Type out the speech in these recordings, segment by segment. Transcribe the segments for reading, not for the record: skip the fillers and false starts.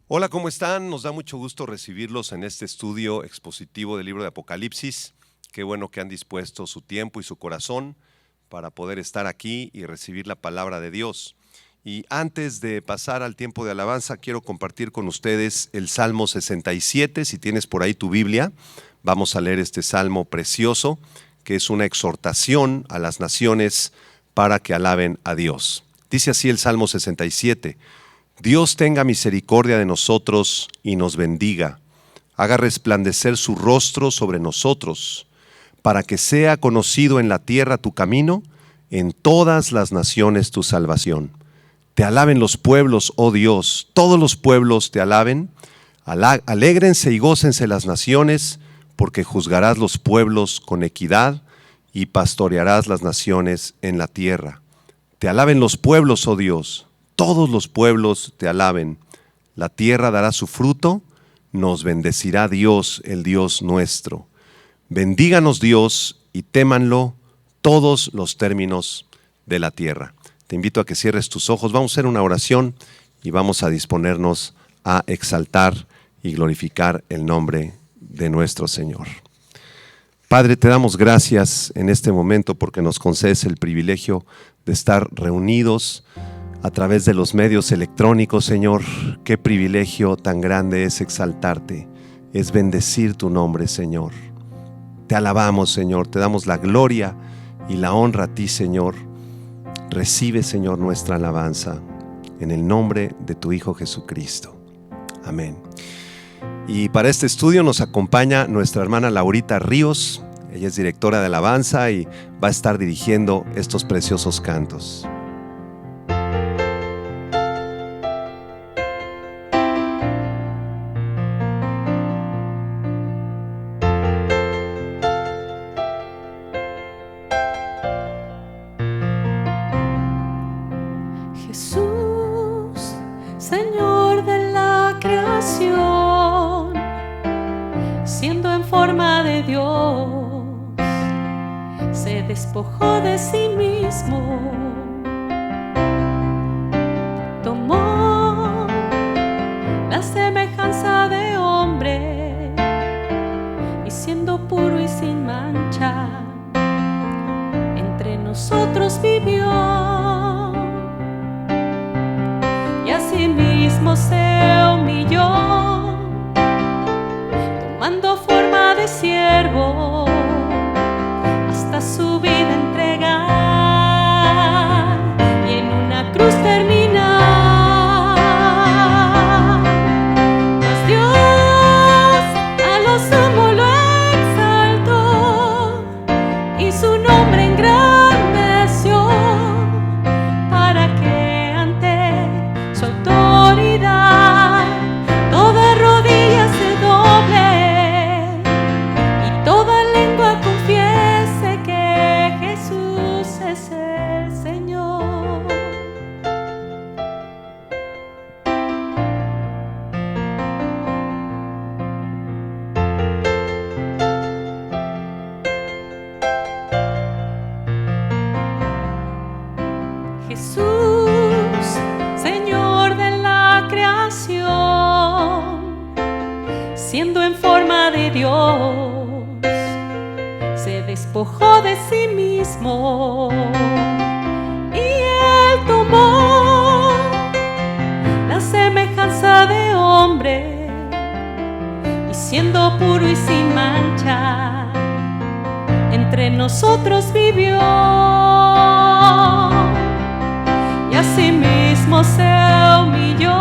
Hola, ¿cómo están? Nos da mucho gusto recibirlos en este estudio expositivo del libro de Apocalipsis. Qué bueno que han dispuesto su tiempo y su corazón para poder estar aquí y recibir la palabra de Dios. Y antes de pasar al tiempo de alabanza, quiero compartir con ustedes el Salmo 67. Si tienes por ahí tu Biblia, vamos a leer este salmo precioso, que es una exhortación a las naciones para que alaben a Dios. Dice así el Salmo 67: Dios tenga misericordia de nosotros y nos bendiga, haga resplandecer su rostro sobre nosotros, para que sea conocido en la tierra tu camino, en todas las naciones tu salvación. Te alaben los pueblos, oh Dios, todos los pueblos te alaben. Alégrense y gócense las naciones, porque juzgarás los pueblos con equidad y pastorearás las naciones en la tierra. Te alaben los pueblos, oh Dios, todos los pueblos te alaben. La tierra dará su fruto, nos bendecirá Dios, el Dios nuestro. Bendíganos Dios y témanlo todos los términos de la tierra. Te invito a que cierres tus ojos, vamos a hacer una oración y vamos a disponernos a exaltar y glorificar el nombre de nuestro Señor. Padre, te damos gracias en este momento porque nos concedes el privilegio de estar reunidos a través de los medios electrónicos, Señor. Qué privilegio tan grande es exaltarte, es bendecir tu nombre, Señor. Te alabamos, Señor, te damos la gloria y la honra a ti, Señor. Recibe, Señor, nuestra alabanza en el nombre de tu Hijo Jesucristo. Amén. Y para este estudio nos acompaña nuestra hermana Laurita Ríos. Ella es directora de alabanza y va a estar dirigiendo estos preciosos cantos. Jesús, Señor de la creación, siendo en forma de Dios, se despojó de sí mismo, tomó la semejanza de hombre y siendo puro y sin mancha, entre nosotros vivió. Mismo se humilló, tomando forma de siervo, hasta su vida entregar y en una cruz terminar. Mas Dios a lo sumo lo exaltó y su nombre engrandeció, para que ante su autoridad toda rodilla se doble y toda lengua confiese que Jesús es el Señor. Jesús, Señor de la creación, siendo en forma de Dios, se despojó de sí mismo y Él tomó la semejanza de hombre y siendo puro y sin mancha, entre nosotros vivió. Y asimismo se humilló,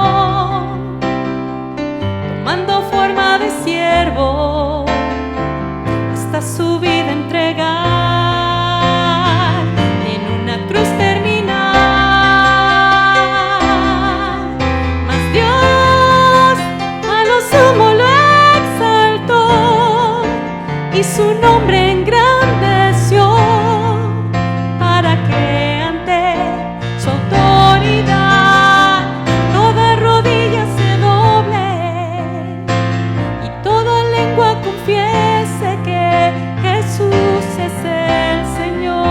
tomando forma de siervo, hasta su vida entregar y en una cruz terminar. Mas Dios a lo sumo lo exaltó y su nombre engrandeció, para que ante su autoridad toda rodilla se doble y toda lengua confiese que Jesús es el Señor.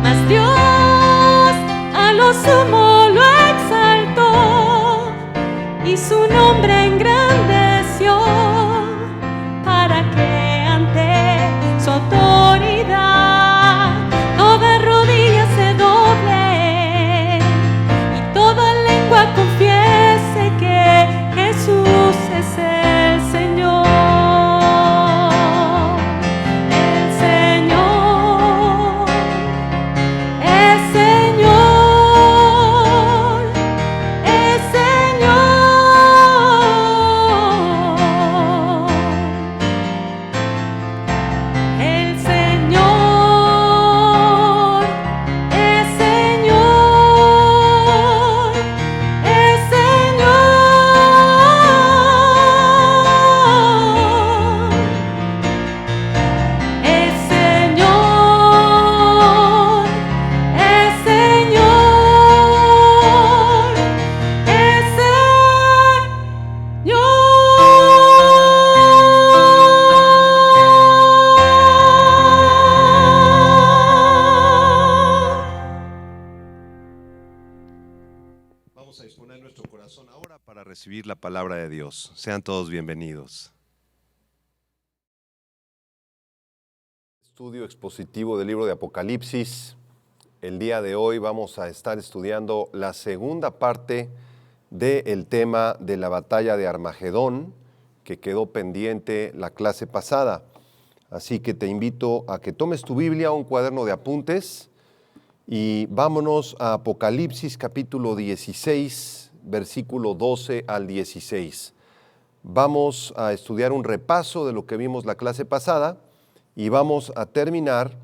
Mas Dios a lo sumo lo exaltó Vamos a disponer nuestro corazón ahora para recibir la palabra de Dios. Sean todos bienvenidos. Estudio expositivo del libro de Apocalipsis. El día de hoy vamos a estar estudiando la segunda parte del tema de la batalla de Armagedón, que quedó pendiente la clase pasada. Así que te invito a que tomes tu Biblia, un cuaderno de apuntes, y vámonos a Apocalipsis capítulo 16, versículo 12 al 16. Vamos a estudiar un repaso de lo que vimos la clase pasada y vamos a terminar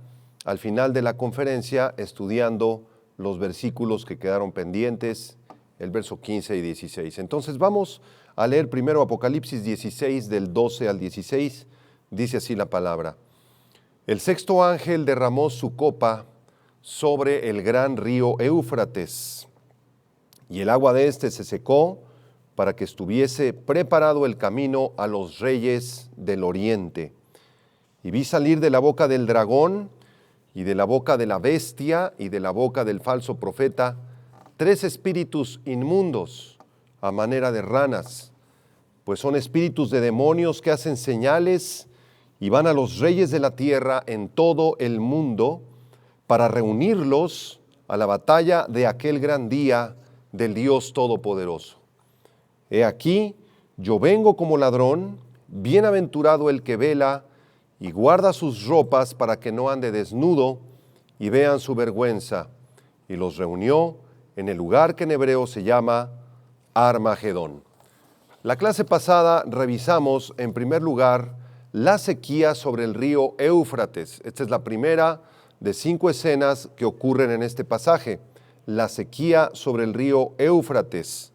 al final de la conferencia estudiando los versículos que quedaron pendientes, el verso 15 y 16. Entonces vamos a leer primero Apocalipsis 16 del 12 al 16. Dice así la palabra: El sexto ángel derramó su copa sobre el gran río Éufrates, y el agua de éste se secó para que estuviese preparado el camino a los reyes del oriente. Y vi salir de la boca del dragón, y de la boca de la bestia, y de la boca del falso profeta, 3 espíritus inmundos a manera de ranas, pues son espíritus de demonios que hacen señales y van a los reyes de la tierra en todo el mundo para reunirlos a la batalla de aquel gran día del Dios Todopoderoso. He aquí, yo vengo como ladrón, bienaventurado el que vela y guarda sus ropas para que no ande desnudo y vean su vergüenza. Y los reunió en el lugar que en hebreo se llama Armagedón. La clase pasada revisamos en primer lugar la sequía sobre el río Éufrates. Esta es la primera de 5 escenas que ocurren en este pasaje, la sequía sobre el río Éufrates.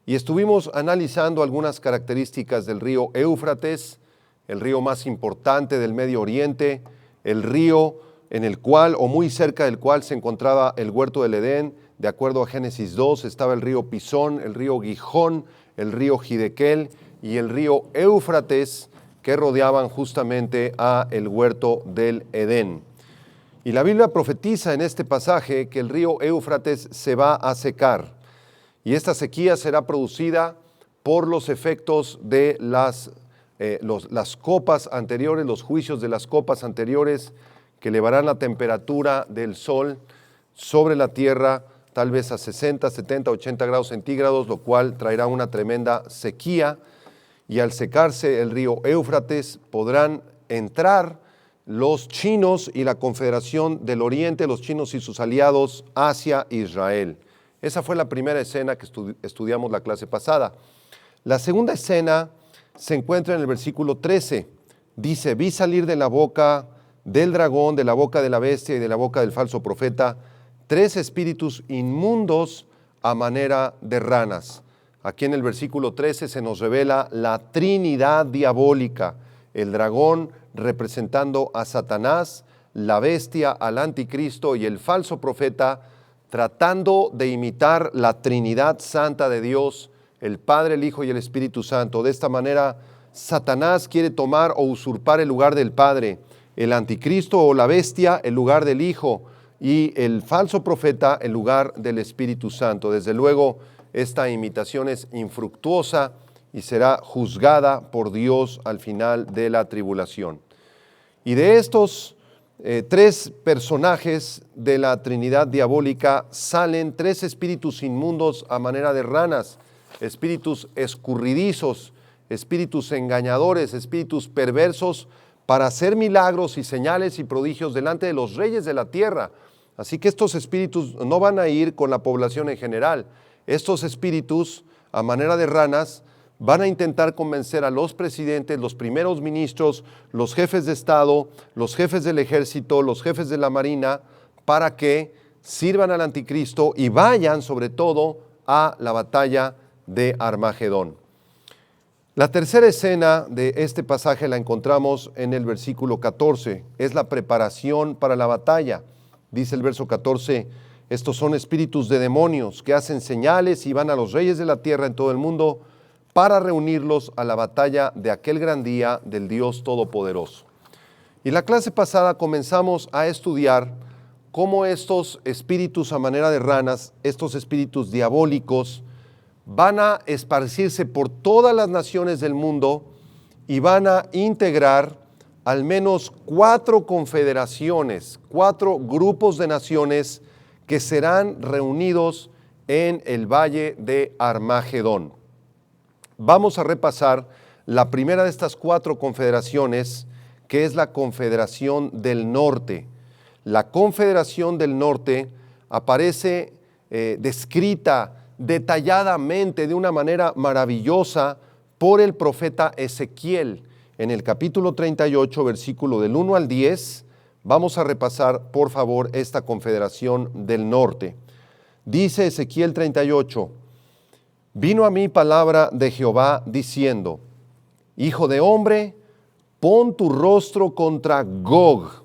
Y estuvimos analizando algunas características del río Éufrates, el río más importante del Medio Oriente, el río en el cual o muy cerca del cual se encontraba el huerto del Edén. De acuerdo a Génesis 2, estaba el río Pisón, el río Gijón, el río Gidequel y el río Éufrates, que rodeaban justamente a el huerto del Edén. Y la Biblia profetiza en este pasaje que el río Éufrates se va a secar, y esta sequía será producida por los efectos de las copas anteriores, los juicios de las copas anteriores, que elevarán la temperatura del sol sobre la tierra, tal vez a 60, 70, 80 grados centígrados, lo cual traerá una tremenda sequía. Y al secarse el río Éufrates podrán entrar los chinos y la Confederación del Oriente, los chinos y sus aliados, hacia Israel. Esa fue la primera escena que estudiamos la clase pasada. La segunda escena se encuentra en el versículo 13. Dice: vi salir de la boca del dragón, de la boca de la bestia y de la boca del falso profeta, 3 espíritus inmundos a manera de ranas. Aquí en el versículo 13 se nos revela la Trinidad diabólica, el dragón representando a Satanás, la bestia al anticristo y el falso profeta, tratando de imitar la Trinidad Santa de Dios, el Padre, el Hijo y el Espíritu Santo. De esta manera, Satanás quiere tomar o usurpar el lugar del Padre, el anticristo o la bestia el lugar del Hijo y el falso profeta el lugar del Espíritu Santo. Desde luego, esta imitación es infructuosa y será juzgada por Dios al final de la tribulación. Y de estos 3 personajes de la Trinidad diabólica salen 3 espíritus inmundos a manera de ranas, espíritus escurridizos, espíritus engañadores, espíritus perversos, para hacer milagros y señales y prodigios delante de los reyes de la tierra. Así que estos espíritus no van a ir con la población en general. Estos espíritus, a manera de ranas, van a intentar convencer a los presidentes, los primeros ministros, los jefes de Estado, los jefes del ejército, los jefes de la marina, para que sirvan al anticristo y vayan sobre todo a la batalla de Armagedón. La tercera escena de este pasaje la encontramos en el versículo 14, es la preparación para la batalla. Dice el verso 14: estos son espíritus de demonios que hacen señales y van a los reyes de la tierra en todo el mundo para reunirlos a la batalla de aquel gran día del Dios Todopoderoso. Y la clase pasada comenzamos a estudiar cómo estos espíritus a manera de ranas, estos espíritus diabólicos, van a esparcirse por todas las naciones del mundo y van a integrar al menos 4 confederaciones, 4 grupos de naciones que serán reunidos en el valle de Armagedón. Vamos a repasar la primera de estas 4 confederaciones, que es la Confederación del Norte. La Confederación del Norte aparece descrita detalladamente, de una manera maravillosa, por el profeta Ezequiel. En el capítulo 38, versículo del 1 al 10, vamos a repasar, por favor, esta Confederación del Norte. Dice Ezequiel 38, vino a mí palabra de Jehová diciendo, hijo de hombre, pon tu rostro contra Gog.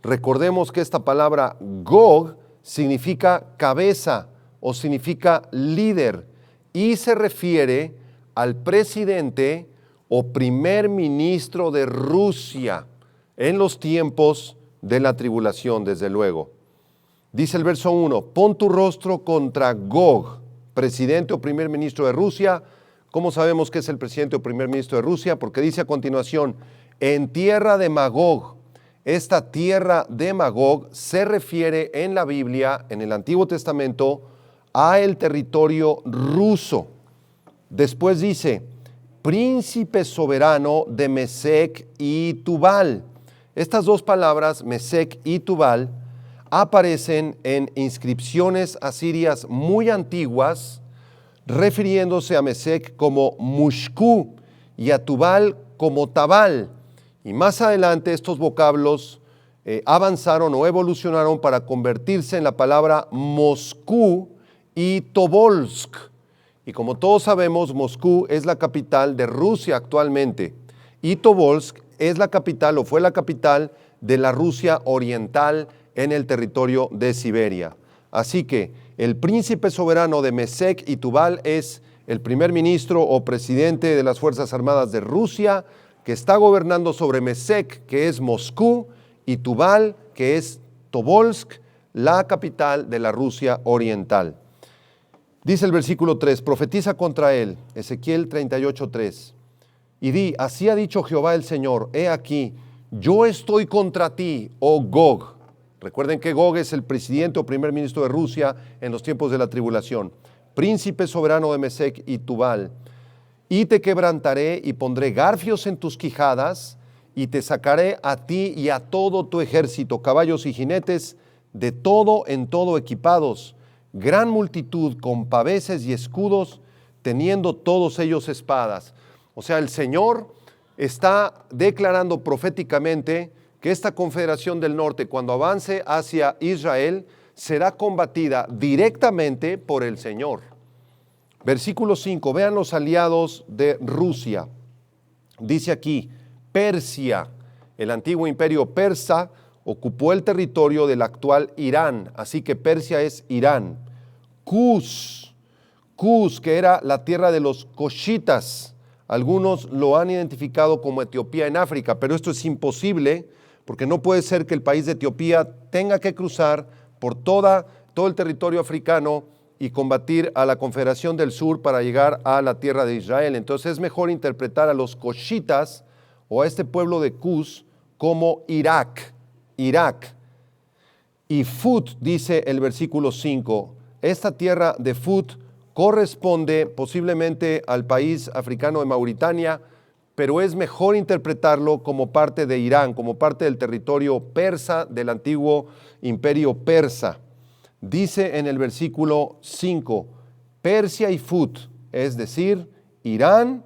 Recordemos que esta palabra Gog significa cabeza o significa líder y se refiere al presidente o primer ministro de Rusia en los tiempos de la tribulación, desde luego. Dice el verso 1, pon tu rostro contra Gog, presidente o primer ministro de Rusia. ¿Cómo sabemos que es el presidente o primer ministro de Rusia? Porque dice a continuación, en tierra de Magog. Esta tierra de Magog se refiere en la Biblia, en el Antiguo Testamento, a el territorio ruso. Después dice, príncipe soberano de Mesec y Tubal. Estas 2 palabras, Mesec y Tubal, aparecen en inscripciones asirias muy antiguas, refiriéndose a Mesec como Mushku y a Tubal como Tabal. Y más adelante estos vocablos avanzaron o evolucionaron para convertirse en la palabra Moscú y Tobolsk. Y como todos sabemos, Moscú es la capital de Rusia actualmente y Tobolsk es la capital o fue la capital de la Rusia oriental en el territorio de Siberia. Así que el príncipe soberano de Mesec y Tubal es el primer ministro o presidente de las Fuerzas Armadas de Rusia, que está gobernando sobre Mesec, que es Moscú, y Tubal, que es Tobolsk, la capital de la Rusia oriental. Dice el versículo 3, profetiza contra él, Ezequiel 38:3, y di, así ha dicho Jehová el Señor, he aquí, yo estoy contra ti, oh Gog. Recuerden que Gog es el presidente o primer ministro de Rusia en los tiempos de la tribulación, príncipe soberano de Mesec y Tubal, y te quebrantaré y pondré garfios en tus quijadas, y te sacaré a ti y a todo tu ejército, caballos y jinetes, de todo en todo equipados, gran multitud con paveses y escudos, teniendo todos ellos espadas. O sea, el Señor está declarando proféticamente que esta confederación del norte, cuando avance hacia Israel, será combatida directamente por el Señor. Versículo 5, vean los aliados de Rusia. Dice aquí, Persia, el antiguo imperio persa, ocupó el territorio del actual Irán, así que Persia es Irán. Cus, que era la tierra de los coshitas. Algunos lo han identificado como Etiopía en África, pero esto es imposible porque no puede ser que el país de Etiopía tenga que cruzar por todo el territorio africano y combatir a la Confederación del Sur para llegar a la tierra de Israel. Entonces es mejor interpretar a los coshitas o a este pueblo de Cus como Irak. Y Fut, dice el versículo 5, esta tierra de Fut corresponde posiblemente al país africano de Mauritania, pero es mejor interpretarlo como parte de Irán, como parte del territorio persa, del antiguo imperio persa. Dice en el versículo 5, Persia y Fut, es decir, Irán,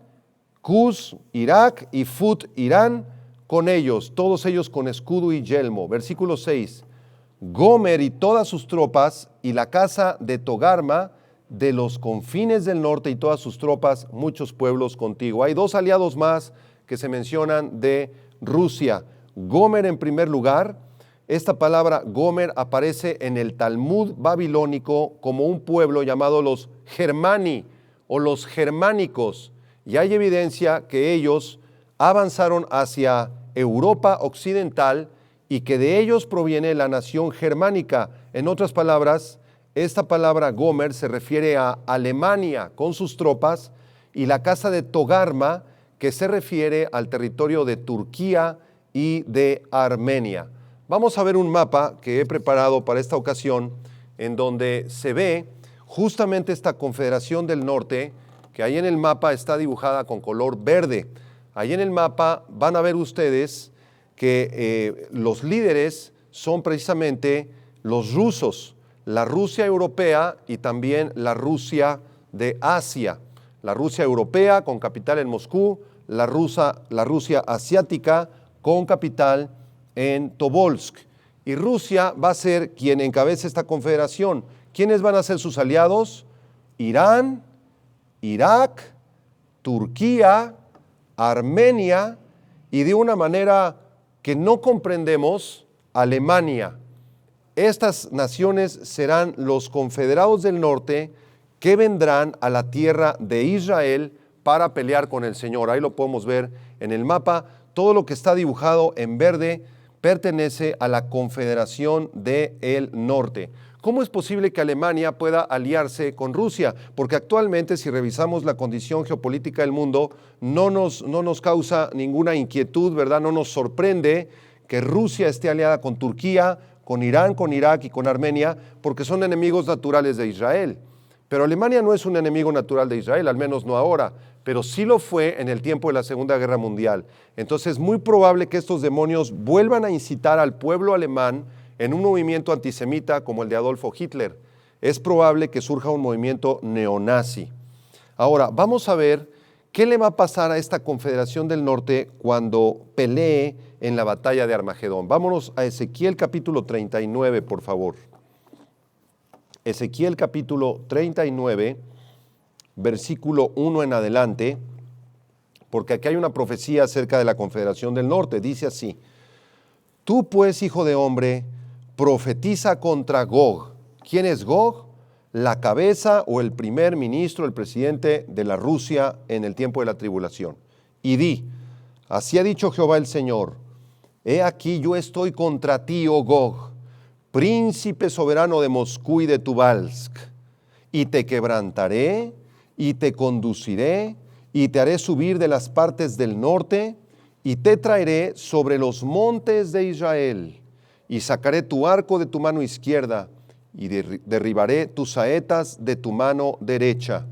Cus, Irak y Fut, Irán, con ellos, todos ellos con escudo y yelmo. Versículo 6, Gomer y todas sus tropas y la casa de Togarma de los confines del norte y todas sus tropas, muchos pueblos contigo. Hay 2 aliados más que se mencionan de Rusia. Gomer en primer lugar. Esta palabra Gomer aparece en el Talmud babilónico como un pueblo llamado los Germani o los germánicos. Y hay evidencia que ellos avanzaron hacia Europa occidental y que de ellos proviene la nación germánica. En otras palabras, esta palabra Gomer se refiere a Alemania con sus tropas y la casa de Togarma, que se refiere al territorio de Turquía y de Armenia. Vamos a ver un mapa que he preparado para esta ocasión en donde se ve justamente esta Confederación del Norte, que ahí en el mapa está dibujada con color verde. Ahí en el mapa van a ver ustedes que los líderes son precisamente los rusos, la Rusia europea y también la Rusia de Asia. La Rusia europea con capital en Moscú, la Rusia asiática con capital en Tobolsk. Y Rusia va a ser quien encabece esta confederación. ¿Quiénes van a ser sus aliados? Irán, Irak, Turquía, Armenia y de una manera que no comprendemos, Alemania. Estas naciones serán los confederados del norte que vendrán a la tierra de Israel para pelear con el Señor. Ahí lo podemos ver en el mapa. Todo lo que está dibujado en verde pertenece a la Confederación del Norte. ¿Cómo es posible que Alemania pueda aliarse con Rusia? Porque actualmente, si revisamos la condición geopolítica del mundo, no nos causa ninguna inquietud, ¿verdad? No nos sorprende que Rusia esté aliada con Turquía, con Irán, con Irak y con Armenia, porque son enemigos naturales de Israel. Pero Alemania no es un enemigo natural de Israel, al menos no ahora, pero sí lo fue en el tiempo de la Segunda Guerra Mundial. Entonces es muy probable que estos demonios vuelvan a incitar al pueblo alemán en un movimiento antisemita como el de Adolfo Hitler. Es probable que surja un movimiento neonazi. Ahora, vamos a ver qué le va a pasar a esta Confederación del Norte cuando pelee en la batalla de Armagedón. Vámonos a Ezequiel capítulo 39, por favor. Ezequiel capítulo 39, versículo 1 en adelante, porque aquí hay una profecía acerca de la Confederación del Norte. Dice así: Tú pues, hijo de hombre, profetiza contra Gog. ¿Quién es Gog? La cabeza o el primer ministro, el presidente de la Rusia en el tiempo de la tribulación. Y di, así ha dicho Jehová el Señor, he aquí yo estoy contra ti, oh Gog, príncipe soberano de Moscú y de Tubalsk, y te quebrantaré, y te conduciré, y te haré subir de las partes del norte, y te traeré sobre los montes de Israel, y sacaré tu arco de tu mano izquierda, y derribaré tus saetas de tu mano derecha.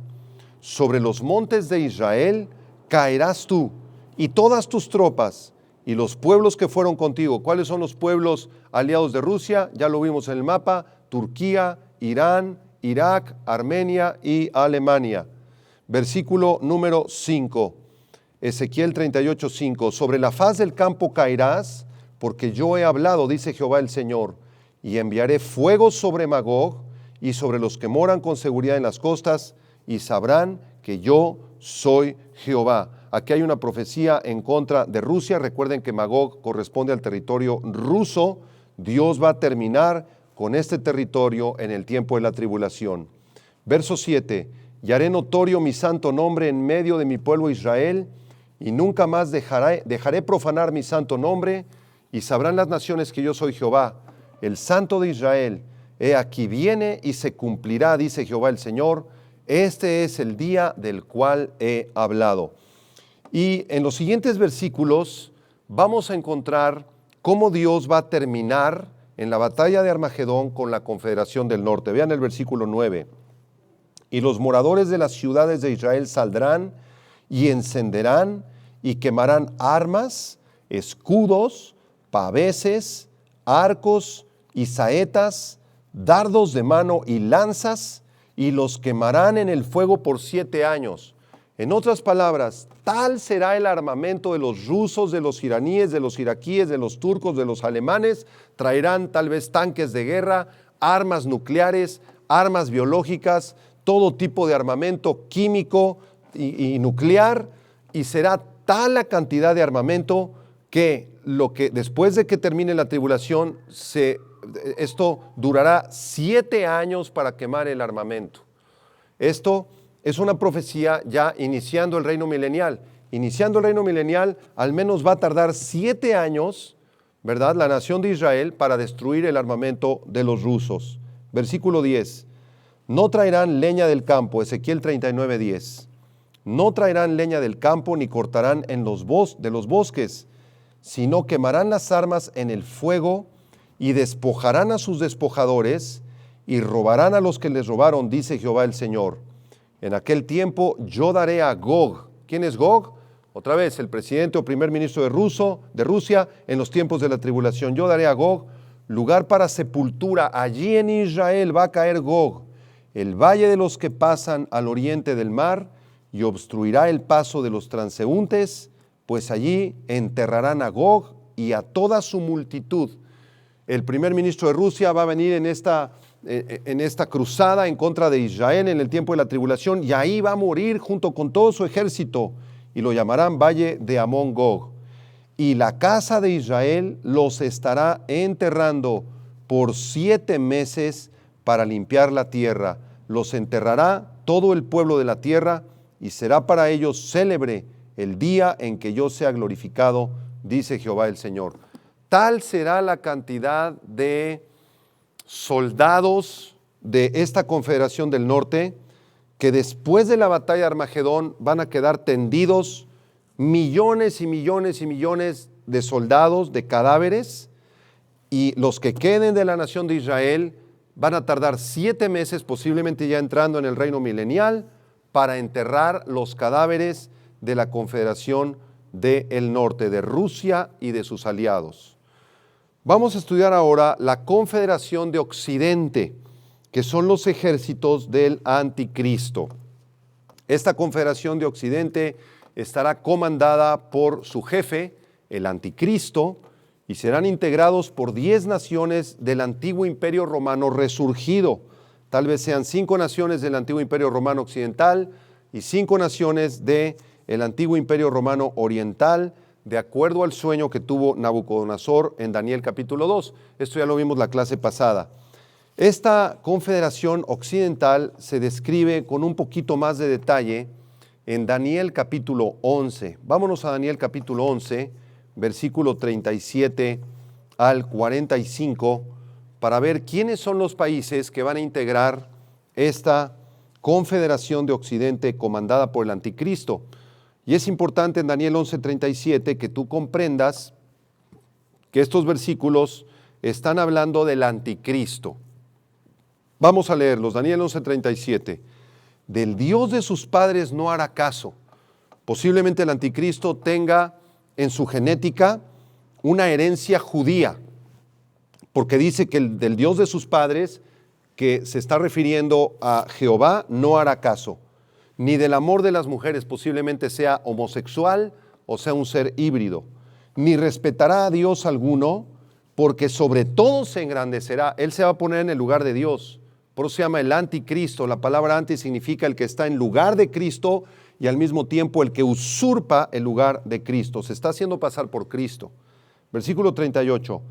Sobre los montes de Israel caerás tú, y todas tus tropas, y los pueblos que fueron contigo. ¿Cuáles son los pueblos aliados de Rusia? Ya lo vimos en el mapa: Turquía, Irán, Irak, Armenia y Alemania. Versículo número 5, Ezequiel 38, 5. Sobre la faz del campo caerás, porque yo he hablado, dice Jehová el Señor, y enviaré fuego sobre Magog y sobre los que moran con seguridad en las costas, y sabrán que yo soy Jehová. Aquí hay una profecía en contra de Rusia. Recuerden que Magog corresponde al territorio ruso. Dios va a terminar con este territorio en el tiempo de la tribulación. Verso 7. Y haré notorio mi santo nombre en medio de mi pueblo Israel, y nunca más dejaré profanar mi santo nombre, y sabrán las naciones que yo soy Jehová, el Santo de Israel. He aquí viene y se cumplirá, dice Jehová el Señor. Este es el día del cual he hablado. Y en los siguientes versículos vamos a encontrar cómo Dios va a terminar en la batalla de Armagedón con la Confederación del Norte. Vean el versículo 9. Y los moradores de las ciudades de Israel saldrán y encenderán y quemarán armas, escudos, paveses, arcos y saetas, dardos de mano y lanzas, y los quemarán en el fuego por 7 años. En otras palabras, tal será el armamento de los rusos, de los iraníes, de los iraquíes, de los turcos, de los alemanes. Traerán tal vez tanques de guerra, armas nucleares, armas biológicas, todo tipo de armamento químico y nuclear, y será tal la cantidad de armamento que después de que termine la tribulación, esto durará 7 años para quemar el armamento. Esto es una profecía ya iniciando el reino milenial. Iniciando el reino milenial, al menos va a tardar 7 años ¿verdad? La nación de Israel para destruir el armamento de los rusos. Versículo 10. No traerán leña del campo, Ezequiel 39:10. No traerán leña del campo ni cortarán de los bosques, sino quemarán las armas en el fuego y despojarán a sus despojadores y robarán a los que les robaron, dice Jehová el Señor. En aquel tiempo yo daré a Gog. ¿Quién es Gog? Otra vez, el presidente o primer ministro de Rusia en los tiempos de la tribulación. Yo daré a Gog lugar para sepultura. Allí en Israel va a caer Gog, el valle de los que pasan al oriente del mar, y obstruirá el paso de los transeúntes, pues allí enterrarán a Gog y a toda su multitud. El primer ministro de Rusia va a venir en esta cruzada en contra de Israel en el tiempo de la tribulación, y ahí va a morir junto con todo su ejército, y lo llamarán Valle de Amón Gog. Y la casa de Israel los estará enterrando por 7 meses para limpiar la tierra. Los enterrará todo el pueblo de la tierra, y será para ellos célebre el día en que yo sea glorificado, dice Jehová el Señor. Tal será la cantidad de soldados de esta Confederación del Norte, que después de la batalla de Armagedón van a quedar tendidos millones y millones y millones de soldados, de cadáveres, y los que queden de la nación de Israel van a tardar 7 meses, posiblemente ya entrando en el reino milenial, para enterrar los cadáveres de la Confederación del Norte, de Rusia y de sus aliados. Vamos a estudiar ahora la Confederación de Occidente, que son los ejércitos del Anticristo. Esta Confederación de Occidente estará comandada por su jefe, el Anticristo, y serán integrados por 10 naciones del antiguo Imperio Romano resurgido. Tal vez sean 5 naciones del antiguo Imperio Romano occidental y 5 naciones del antiguo Imperio Romano oriental, de acuerdo al sueño que tuvo Nabucodonosor en Daniel capítulo 2. Esto ya lo vimos la clase pasada. Esta confederación occidental se describe con un poquito más de detalle en Daniel capítulo 11. Vámonos a Daniel capítulo 11, versículo 37 al 45, para ver quiénes son los países que van a integrar esta confederación de Occidente comandada por el Anticristo. Y es importante en Daniel 11:37 que tú comprendas que estos versículos están hablando del Anticristo. Vamos a leerlos. Daniel 11:37. Del Dios de sus padres no hará caso. Posiblemente el Anticristo tenga en su genética una herencia judía, porque dice que del Dios de sus padres, que se está refiriendo a Jehová, no hará caso. Ni del amor de las mujeres, posiblemente sea homosexual o sea un ser híbrido. Ni respetará a Dios alguno, porque sobre todo se engrandecerá. Él se va a poner en el lugar de Dios. Por eso se llama el Anticristo. La palabra anti significa el que está en lugar de Cristo y al mismo tiempo el que usurpa el lugar de Cristo. Se está haciendo pasar por Cristo. Versículo 38.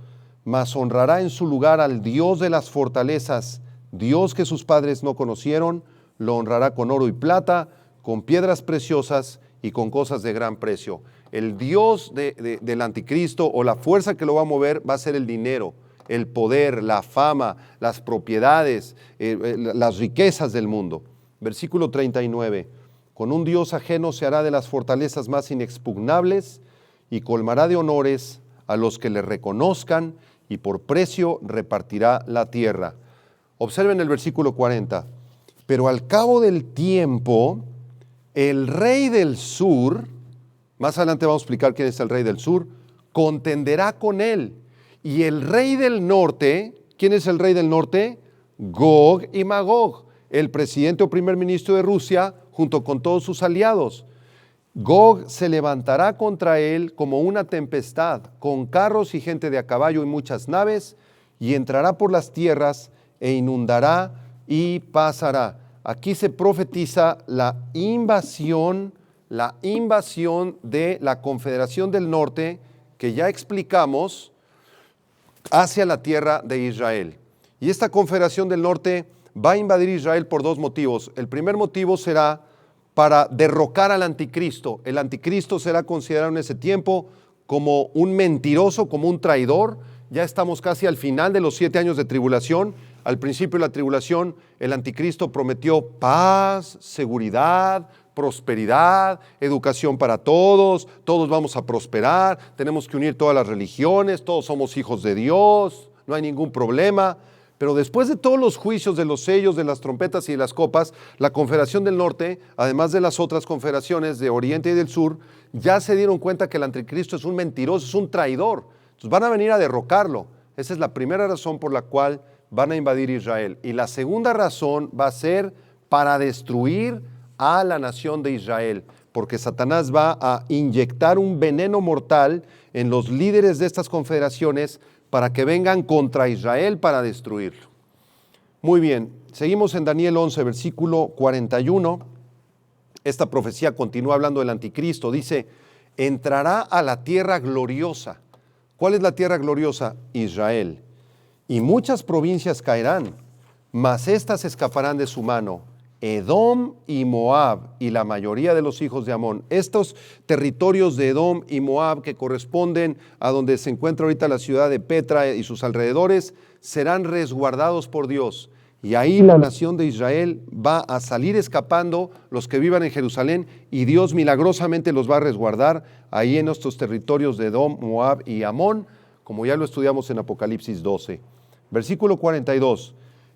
Mas honrará en su lugar al Dios de las fortalezas, Dios que sus padres no conocieron, lo honrará con oro y plata, con piedras preciosas y con cosas de gran precio. El Dios del Anticristo, o la fuerza que lo va a mover, va a ser el dinero, el poder, la fama, las propiedades, las riquezas del mundo. Versículo 39. Con un Dios ajeno se hará de las fortalezas más inexpugnables y colmará de honores a los que le reconozcan, y por precio repartirá la tierra. Observen el versículo 40. Pero al cabo del tiempo, el rey del sur, más adelante vamos a explicar quién es el rey del sur, contenderá con él. Y el rey del norte, ¿quién es el rey del norte? Gog y Magog, el presidente o primer ministro de Rusia, junto con todos sus aliados. Gog se levantará contra él como una tempestad, con carros y gente de a caballo y muchas naves, y entrará por las tierras e inundará y pasará. Aquí se profetiza la invasión de la Confederación del Norte, que ya explicamos, hacia la tierra de Israel. Y esta Confederación del Norte va a invadir Israel por 2 motivos. El primer motivo será para derrocar al Anticristo. El Anticristo será considerado en ese tiempo como un mentiroso, como un traidor. Ya estamos casi al final de los 7 años de tribulación. Al principio de la tribulación, el anticristo prometió paz, seguridad, prosperidad, educación para todos, todos vamos a prosperar, tenemos que unir todas las religiones, todos somos hijos de Dios, no hay ningún problema. Pero después de todos los juicios de los sellos, de las trompetas y de las copas, la Confederación del Norte, además de las otras confederaciones de Oriente y del Sur, ya se dieron cuenta que el anticristo es un mentiroso, es un traidor. Entonces van a venir a derrocarlo. Esa es la primera razón por la cual van a invadir Israel. Y la segunda razón va a ser para destruir a la nación de Israel, porque Satanás va a inyectar un veneno mortal en los líderes de estas confederaciones para que vengan contra Israel para destruirlo. Muy bien, seguimos en Daniel 11, versículo 41. Esta profecía continúa hablando del anticristo. Dice, entrará a la tierra gloriosa. ¿Cuál es la tierra gloriosa? Israel. Y muchas provincias caerán, mas éstas escaparán de su mano. Edom y Moab y la mayoría de los hijos de Amón. Estos territorios de Edom y Moab que corresponden a donde se encuentra ahorita la ciudad de Petra y sus alrededores serán resguardados por Dios. Y ahí la nación de Israel va a salir escapando, los que vivan en Jerusalén, y Dios milagrosamente los va a resguardar ahí en estos territorios de Edom, Moab y Amón, como ya lo estudiamos en Apocalipsis 12. Versículo 42.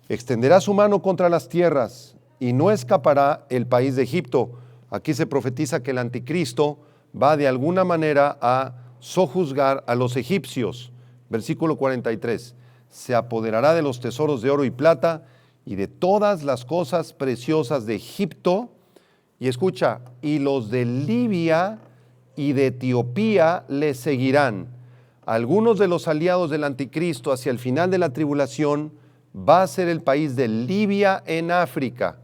Extenderá su mano contra las tierras y no escapará el país de Egipto. Aquí se profetiza que el anticristo va de alguna manera a sojuzgar a los egipcios. Versículo 43. Se apoderará de los tesoros de oro y plata y de todas las cosas preciosas de Egipto. Y escucha, y los de Libia y de Etiopía le seguirán. Algunos de los aliados del anticristo hacia el final de la tribulación va a ser el país de Libia en África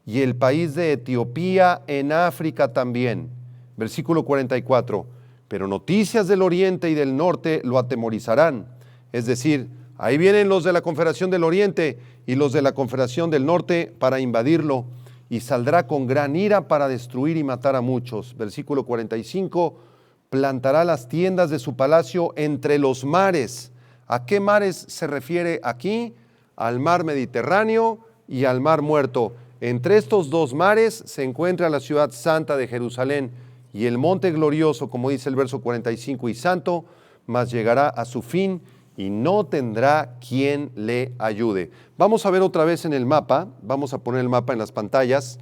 y el país de Etiopía en África también. Versículo 44. Pero noticias del oriente y del norte lo atemorizarán. Es decir, ahí vienen los de la Confederación del Oriente y los de la Confederación del Norte para invadirlo, y saldrá con gran ira para destruir y matar a muchos. Versículo 45. Plantará las tiendas de su palacio entre los mares. ¿A qué mares se refiere aquí? Al mar Mediterráneo y al mar Muerto. Entre estos dos mares se encuentra la ciudad santa de Jerusalén y el monte glorioso, como dice el verso 45, y santo, mas llegará a su fin y no tendrá quien le ayude. Vamos a ver otra vez en el mapa, vamos a poner el mapa en las pantallas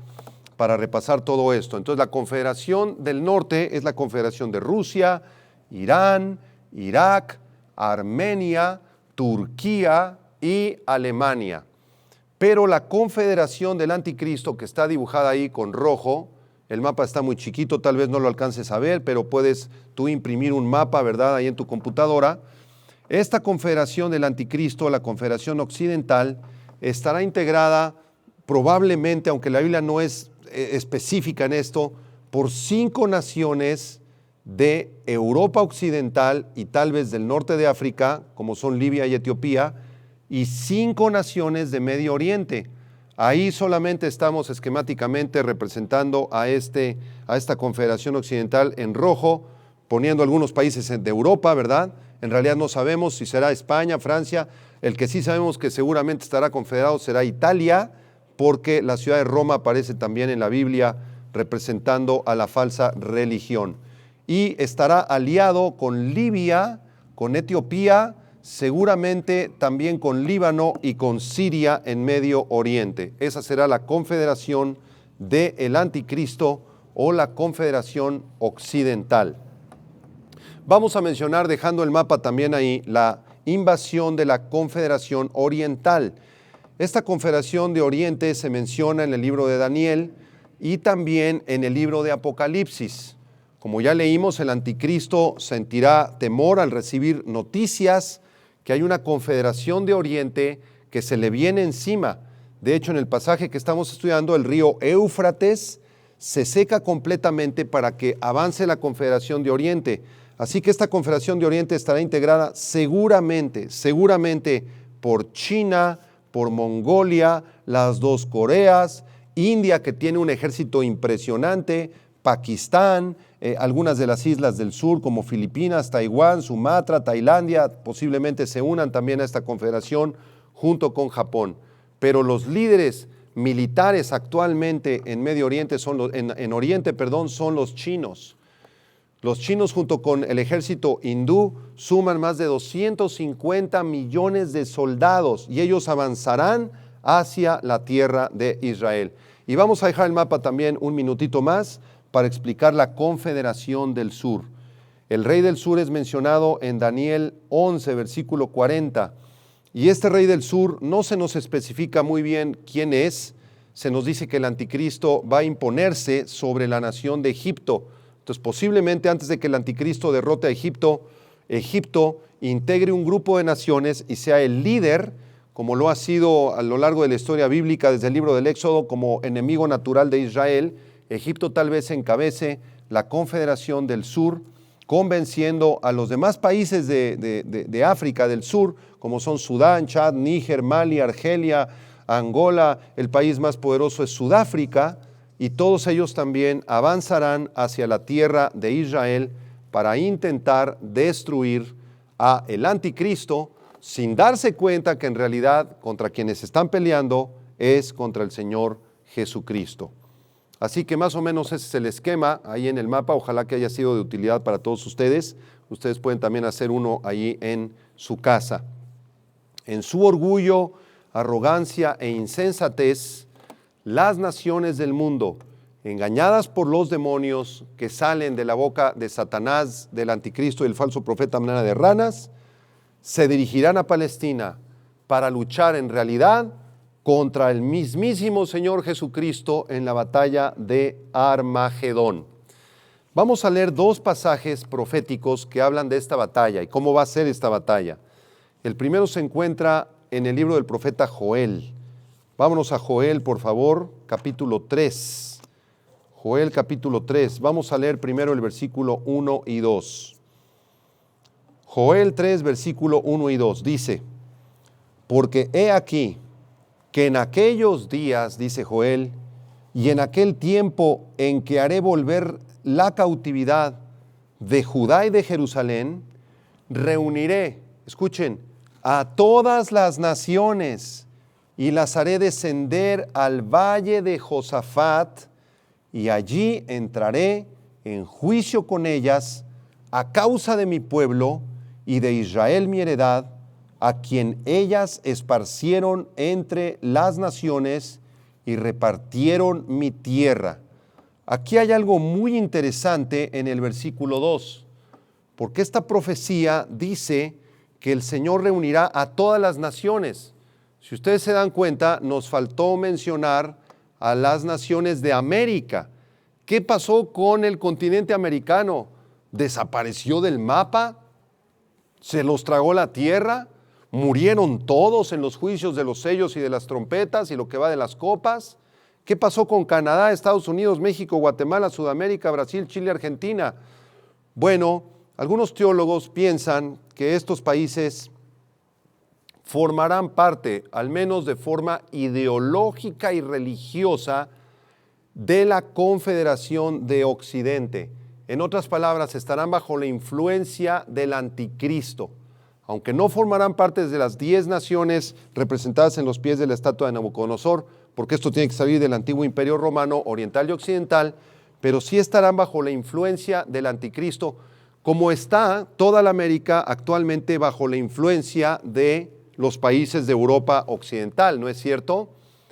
para repasar todo esto. Entonces la Confederación del Norte es la Confederación de Rusia, Irán, Irak, Armenia, Turquía y Alemania. Pero la Confederación del Anticristo, que está dibujada ahí con rojo, el mapa está muy chiquito, tal vez no lo alcances a ver, pero puedes tú imprimir un mapa, ¿verdad?, ahí en tu computadora. Esta Confederación del Anticristo, la Confederación Occidental, estará integrada probablemente, aunque la Biblia no es específica en esto, por 5 naciones de Europa Occidental y tal vez del norte de África, como son Libia y Etiopía, y 5 naciones de Medio Oriente. Ahí solamente estamos esquemáticamente representando a esta Confederación Occidental en rojo, poniendo algunos países de Europa, ¿verdad? En realidad no sabemos si será España, Francia. El que sí sabemos que seguramente estará confederado será Italia, porque la ciudad de Roma aparece también en la Biblia representando a la falsa religión. Y estará aliado con Libia, con Etiopía, seguramente también con Líbano y con Siria en Medio Oriente. Esa será la confederación del Anticristo o la Confederación Occidental. Vamos a mencionar, dejando el mapa también ahí, la invasión de la Confederación Oriental. Esta Confederación de Oriente se menciona en el libro de Daniel y también en el libro de Apocalipsis. Como ya leímos, el Anticristo sentirá temor al recibir noticias que hay una confederación de Oriente que se le viene encima. De hecho, en el pasaje que estamos estudiando, el río Éufrates se seca completamente para que avance la confederación de Oriente. Así que esta confederación de Oriente estará integrada seguramente por China, por Mongolia, las 2 Coreas, India, que tiene un ejército impresionante, Pakistán, algunas de las islas del sur como Filipinas, Taiwán, Sumatra, Tailandia, posiblemente se unan también a esta confederación junto con Japón. Pero los líderes militares actualmente en Medio Oriente en Oriente, son los chinos. Los chinos junto con el ejército hindú suman más de 250 millones de soldados y ellos avanzarán hacia la tierra de Israel. Y vamos a dejar el mapa también un minutito más para explicar la Confederación del Sur. El rey del sur es mencionado en Daniel 11, versículo 40. Y este rey del sur no se nos especifica muy bien quién es. Se nos dice que el anticristo va a imponerse sobre la nación de Egipto. Entonces, posiblemente antes de que el anticristo derrote a Egipto, Egipto integre un grupo de naciones y sea el líder, como lo ha sido a lo largo de la historia bíblica desde el libro del Éxodo, como enemigo natural de Israel. Egipto tal vez encabece la Confederación del Sur, convenciendo a los demás países de África del Sur, como son Sudán, Chad, Níger, Mali, Argelia, Angola. El país más poderoso es Sudáfrica, y todos ellos también avanzarán hacia la tierra de Israel para intentar destruir a el anticristo, sin darse cuenta que en realidad contra quienes están peleando es contra el Señor Jesucristo. Así que más o menos ese es el esquema ahí en el mapa. Ojalá que haya sido de utilidad para todos ustedes. Ustedes pueden también hacer uno allí en su casa. En su orgullo, arrogancia e insensatez, las naciones del mundo, engañadas por los demonios que salen de la boca de Satanás, del anticristo y el falso profeta manada de ranas, se dirigirán a Palestina para luchar en realidad contra el mismísimo Señor Jesucristo en la batalla de Armagedón. Vamos a leer dos pasajes proféticos que hablan de esta batalla y cómo va a ser esta batalla. El primero se encuentra en el libro del profeta Joel. Vámonos a Joel, por favor, capítulo 3. Joel, capítulo 3. Vamos a leer primero el versículo 1 y 2. Joel 3, versículo 1 y 2, dice: porque he aquí que en aquellos días, dice Joel, y en aquel tiempo en que haré volver la cautividad de Judá y de Jerusalén, reuniré, escuchen, a todas las naciones y las haré descender al valle de Josafat, y allí entraré en juicio con ellas a causa de mi pueblo y de Israel mi heredad, a quien ellas esparcieron entre las naciones y repartieron mi tierra. Aquí hay algo muy interesante en el versículo 2, porque esta profecía dice que el Señor reunirá a todas las naciones. Si ustedes se dan cuenta, nos faltó mencionar a las naciones de América. ¿Qué pasó con el continente americano? ¿Desapareció del mapa? ¿Se los tragó la tierra? ¿Murieron todos en los juicios de los sellos y de las trompetas y lo que va de las copas? ¿Qué pasó con Canadá, Estados Unidos, México, Guatemala, Sudamérica, Brasil, Chile, Argentina? Bueno, algunos teólogos piensan que estos países formarán parte, al menos de forma ideológica y religiosa, de la Confederación de Occidente. En otras palabras, estarán bajo la influencia del anticristo. Aunque no formarán parte de las 10 naciones representadas en los pies de la estatua de Nabucodonosor, porque esto tiene que salir del antiguo imperio romano, oriental y occidental, pero sí estarán bajo la influencia del anticristo, como está toda la América actualmente bajo la influencia de los países de Europa occidental, ¿no es cierto?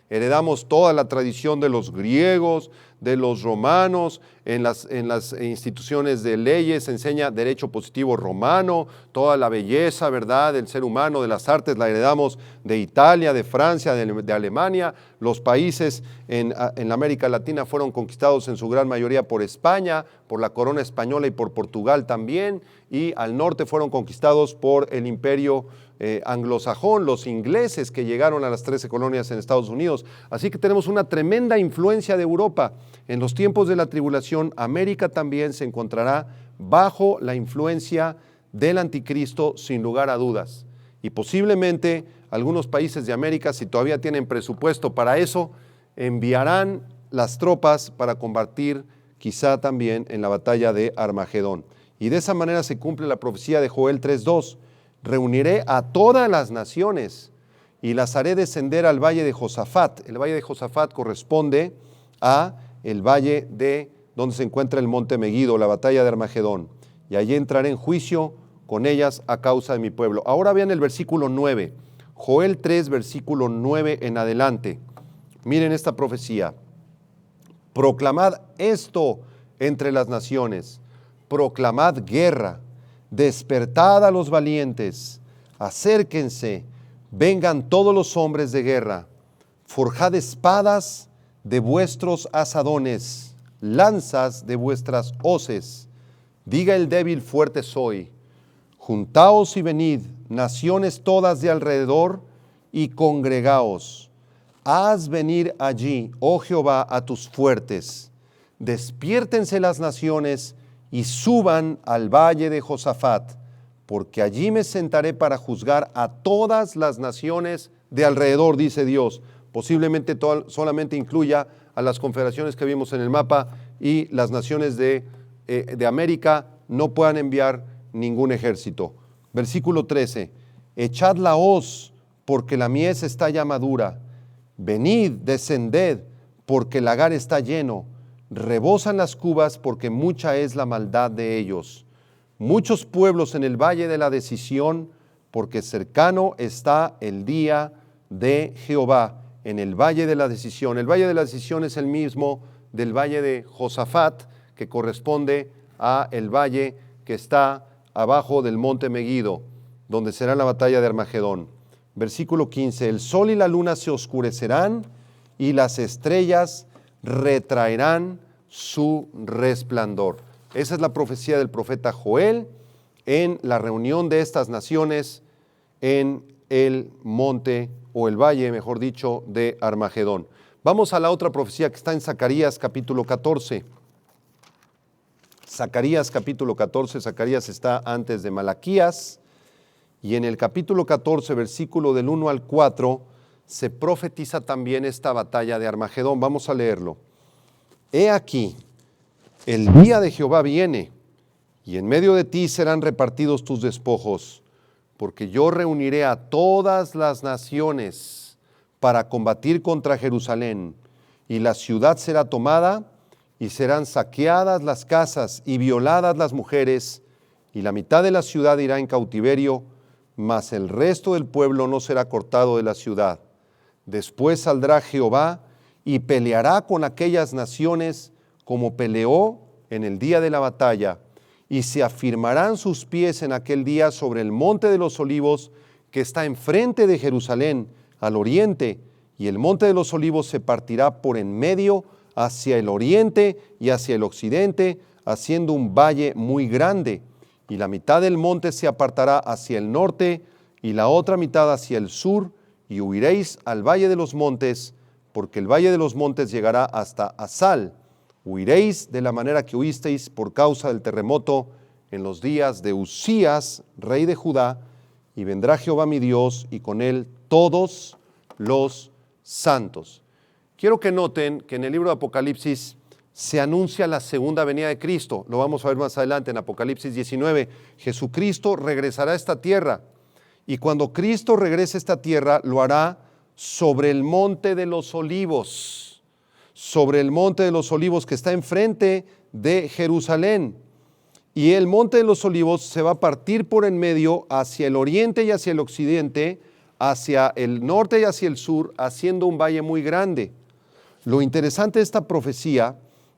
Heredamos toda la tradición de los griegos, de los romanos. En las instituciones de leyes se enseña derecho positivo romano, toda la belleza, ¿verdad?, del ser humano, de las artes, la heredamos de Italia, de Francia, de Alemania. Los países en la América Latina fueron conquistados en su gran mayoría por España, por la corona española y por Portugal también, y al norte fueron conquistados por el imperio anglosajón, los ingleses que llegaron a las 13 colonias en Estados Unidos. Así que tenemos una tremenda influencia de Europa. En los tiempos de la tribulación, América también se encontrará bajo la influencia del anticristo, sin lugar a dudas. Y posiblemente algunos países de América, si todavía tienen presupuesto para eso, enviarán las tropas para combatir quizá también en la batalla de Armagedón. Y de esa manera se cumple la profecía de Joel 3:2. Reuniré a todas las naciones y las haré descender al valle de Josafat. El valle de Josafat corresponde a el valle de donde se encuentra el monte Meguido, la batalla de Armagedón. Y allí entraré en juicio con ellas a causa de mi pueblo. Ahora vean el versículo 9. Joel 3, versículo 9 en adelante. Miren esta profecía. Proclamad esto entre las naciones, proclamad guerra, despertad a los valientes, acérquense, vengan todos los hombres de guerra, forjad espadas de vuestros asadones, lanzas de vuestras hoces. Diga el débil, fuerte soy. Juntaos y venid, naciones todas de alrededor, y congregaos. Haz venir allí, oh Jehová, a tus fuertes. Despiértense las naciones y suban al valle de Josafat, porque allí me sentaré para juzgar a todas las naciones de alrededor, dice Dios. Posiblemente solamente incluya a las confederaciones que vimos en el mapa, y las naciones de América no puedan enviar ningún ejército. Versículo 13. Echad la hoz, porque la mies está ya madura. Venid, descended, porque el lagar está lleno. Rebosan las cubas, porque mucha es la maldad de ellos. Muchos pueblos en el valle de la decisión, porque cercano está el día de Jehová, en el valle de la decisión. El valle de la decisión es el mismo del valle de Josafat, que corresponde a el valle que está abajo del monte Meguido, donde será la batalla de Armagedón. Versículo 15, el sol y la luna se oscurecerán y las estrellas retraerán su resplandor. Esa es la profecía del profeta Joel en la reunión de estas naciones en el monte, o el valle, mejor dicho, de Armagedón. Vamos a la otra profecía que está en Zacarías capítulo 14. Zacarías capítulo 14, Zacarías está antes de Malaquías, y en el capítulo 14, versículo del 1 al 4, se profetiza también esta batalla de Armagedón. Vamos a leerlo. He aquí, el día de Jehová viene, y en medio de ti serán repartidos tus despojos, porque yo reuniré a todas las naciones para combatir contra Jerusalén, y la ciudad será tomada, y serán saqueadas las casas y violadas las mujeres, y la mitad de la ciudad irá en cautiverio, mas el resto del pueblo no será cortado de la ciudad. Después saldrá Jehová y peleará con aquellas naciones como peleó en el día de la batalla, y se afirmarán sus pies en aquel día sobre el monte de los olivos que está enfrente de Jerusalén, al oriente, y el monte de los olivos se partirá por en medio hacia el oriente y hacia el occidente, haciendo un valle muy grande, y la mitad del monte se apartará hacia el norte y la otra mitad hacia el sur, y huiréis al valle de los montes, porque el valle de los montes llegará hasta Asal. Huiréis de la manera que huisteis por causa del terremoto en los días de Usías, rey de Judá, y vendrá Jehová mi Dios, y con él todos los santos. Quiero que noten que en el libro de Apocalipsis se anuncia la segunda venida de Cristo. Lo vamos a ver más adelante en Apocalipsis 19. Jesucristo regresará a esta tierra, y cuando Cristo regrese a esta tierra, lo hará sobre el monte de los olivos, sobre el monte de los olivos que está enfrente de Jerusalén. Y el monte de los olivos se va a partir por en medio hacia el oriente y hacia el occidente, hacia el norte y hacia el sur, haciendo un valle muy grande. Lo interesante de esta profecía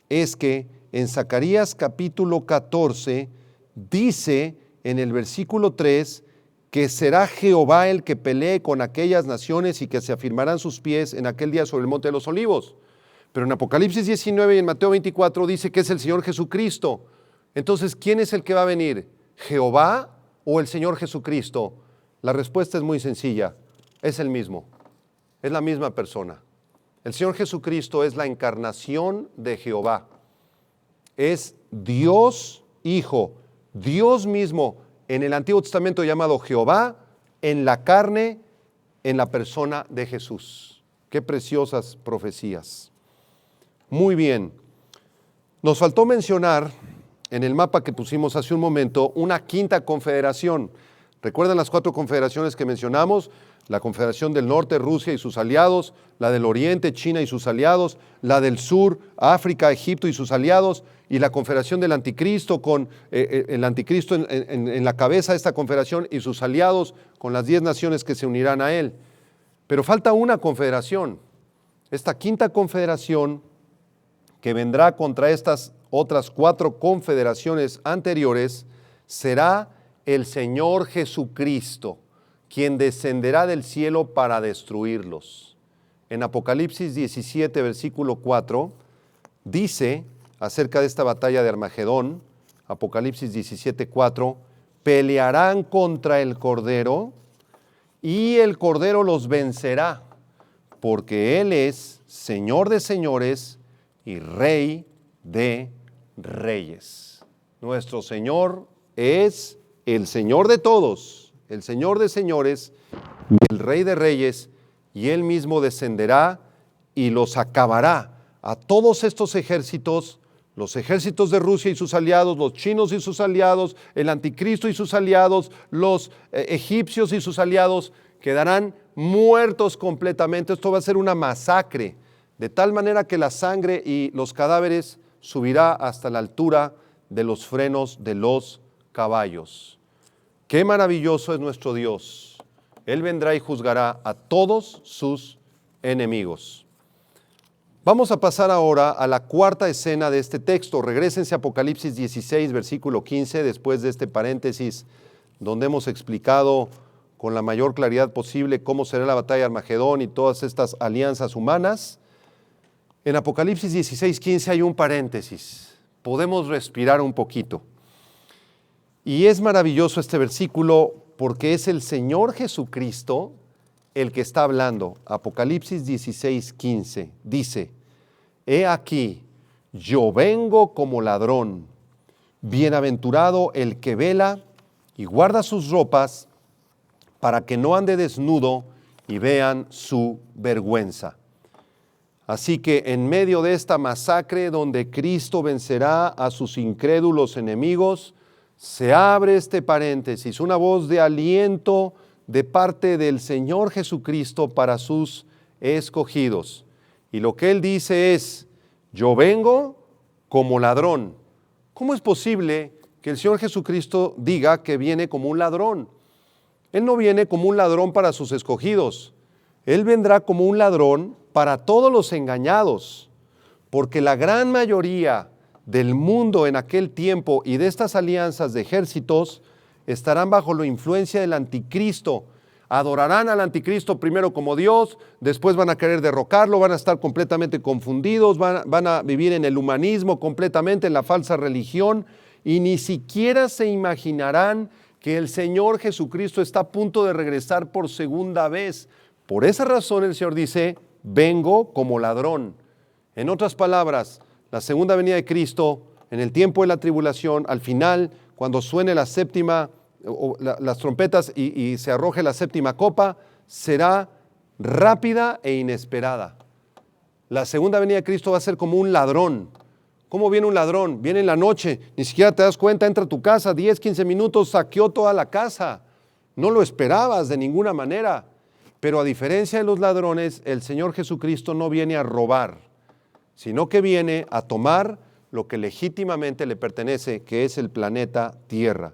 es que en Zacarías capítulo 14 dice en el versículo 3 que será Jehová el que pelee con aquellas naciones y que se afirmarán sus pies en aquel día sobre el monte de los olivos. Pero en Apocalipsis 19 y en Mateo 24 dice que es el Señor Jesucristo. Entonces, ¿quién es el que va a venir? ¿Jehová o el Señor Jesucristo? La respuesta es muy sencilla, es el mismo, es la misma persona. El Señor Jesucristo es la encarnación de Jehová, es Dios Hijo, Dios mismo en el Antiguo Testamento llamado Jehová, en la carne, en la persona de Jesús. Qué preciosas profecías. Muy bien, Nos faltó mencionar en el mapa que pusimos hace un momento una quinta confederación. ¿Recuerdan las 4 confederaciones que mencionamos? La Confederación del Norte, Rusia y sus aliados, la del Oriente, China y sus aliados, la del Sur, África, Egipto y sus aliados, y la Confederación del Anticristo, con el Anticristo en la cabeza de esta confederación y sus aliados, con las 10 naciones que se unirán a él. Pero falta una confederación, esta quinta confederación que vendrá contra estas otras 4 confederaciones anteriores, será el Señor Jesucristo, quien descenderá del cielo para destruirlos. En Apocalipsis 17, versículo 4, dice acerca de esta batalla de Armagedón, Apocalipsis 17, 4, pelearán contra el Cordero y el Cordero los vencerá, porque Él es Señor de señores y Rey de reyes. Nuestro Señor es el Señor de todos, el Señor de señores, el Rey de reyes, y Él mismo descenderá y los acabará a todos estos ejércitos, los ejércitos de Rusia y sus aliados, los chinos y sus aliados, el anticristo y sus aliados, los egipcios y sus aliados, quedarán muertos completamente. Esto va a ser una masacre, de tal manera que la sangre y los cadáveres subirá hasta la altura de los frenos de los caballos. Qué maravilloso es nuestro Dios. Él vendrá y juzgará a todos sus enemigos. Vamos a pasar ahora a la cuarta escena de este texto. Regrésense a Apocalipsis 16, versículo 15, después de este paréntesis donde hemos explicado con la mayor claridad posible cómo será la batalla de Armagedón y todas estas alianzas humanas. En Apocalipsis 16, 15 hay un paréntesis. Podemos respirar un poquito. Y es maravilloso este versículo porque es el Señor Jesucristo el que está hablando. Apocalipsis 16, 15 dice: he aquí, yo vengo como ladrón. Bienaventurado el que vela y guarda sus ropas para que no ande desnudo y vean su vergüenza. Así que en medio de esta masacre donde Cristo vencerá a sus incrédulos enemigos, se abre este paréntesis, una voz de aliento de parte del Señor Jesucristo para sus escogidos. Y lo que Él dice es: yo vengo como ladrón. ¿Cómo es posible que el Señor Jesucristo diga que viene como un ladrón? Él no viene como un ladrón para sus escogidos. Él vendrá como un ladrón para todos los engañados, porque la gran mayoría del mundo en aquel tiempo y de estas alianzas de ejércitos estarán bajo la influencia del anticristo. Adorarán al anticristo primero como Dios, después van a querer derrocarlo, van a estar completamente confundidos, van a vivir en el humanismo completamente, en la falsa religión, y ni siquiera se imaginarán que el Señor Jesucristo está a punto de regresar por segunda vez. Por esa razón el Señor dice: vengo como ladrón. En otras palabras, la segunda venida de Cristo, en el tiempo de la tribulación, al final, cuando suene la séptima, las trompetas y se arroje la séptima copa, será rápida e inesperada. La segunda venida de Cristo va a ser como un ladrón. ¿Cómo viene un ladrón? Viene en la noche, ni siquiera te das cuenta, entra a tu casa, 10, 15 minutos, saqueó toda la casa. No lo esperabas de ninguna manera. Pero a diferencia de los ladrones, el Señor Jesucristo no viene a robar, sino que viene a tomar lo que legítimamente le pertenece, que es el planeta Tierra.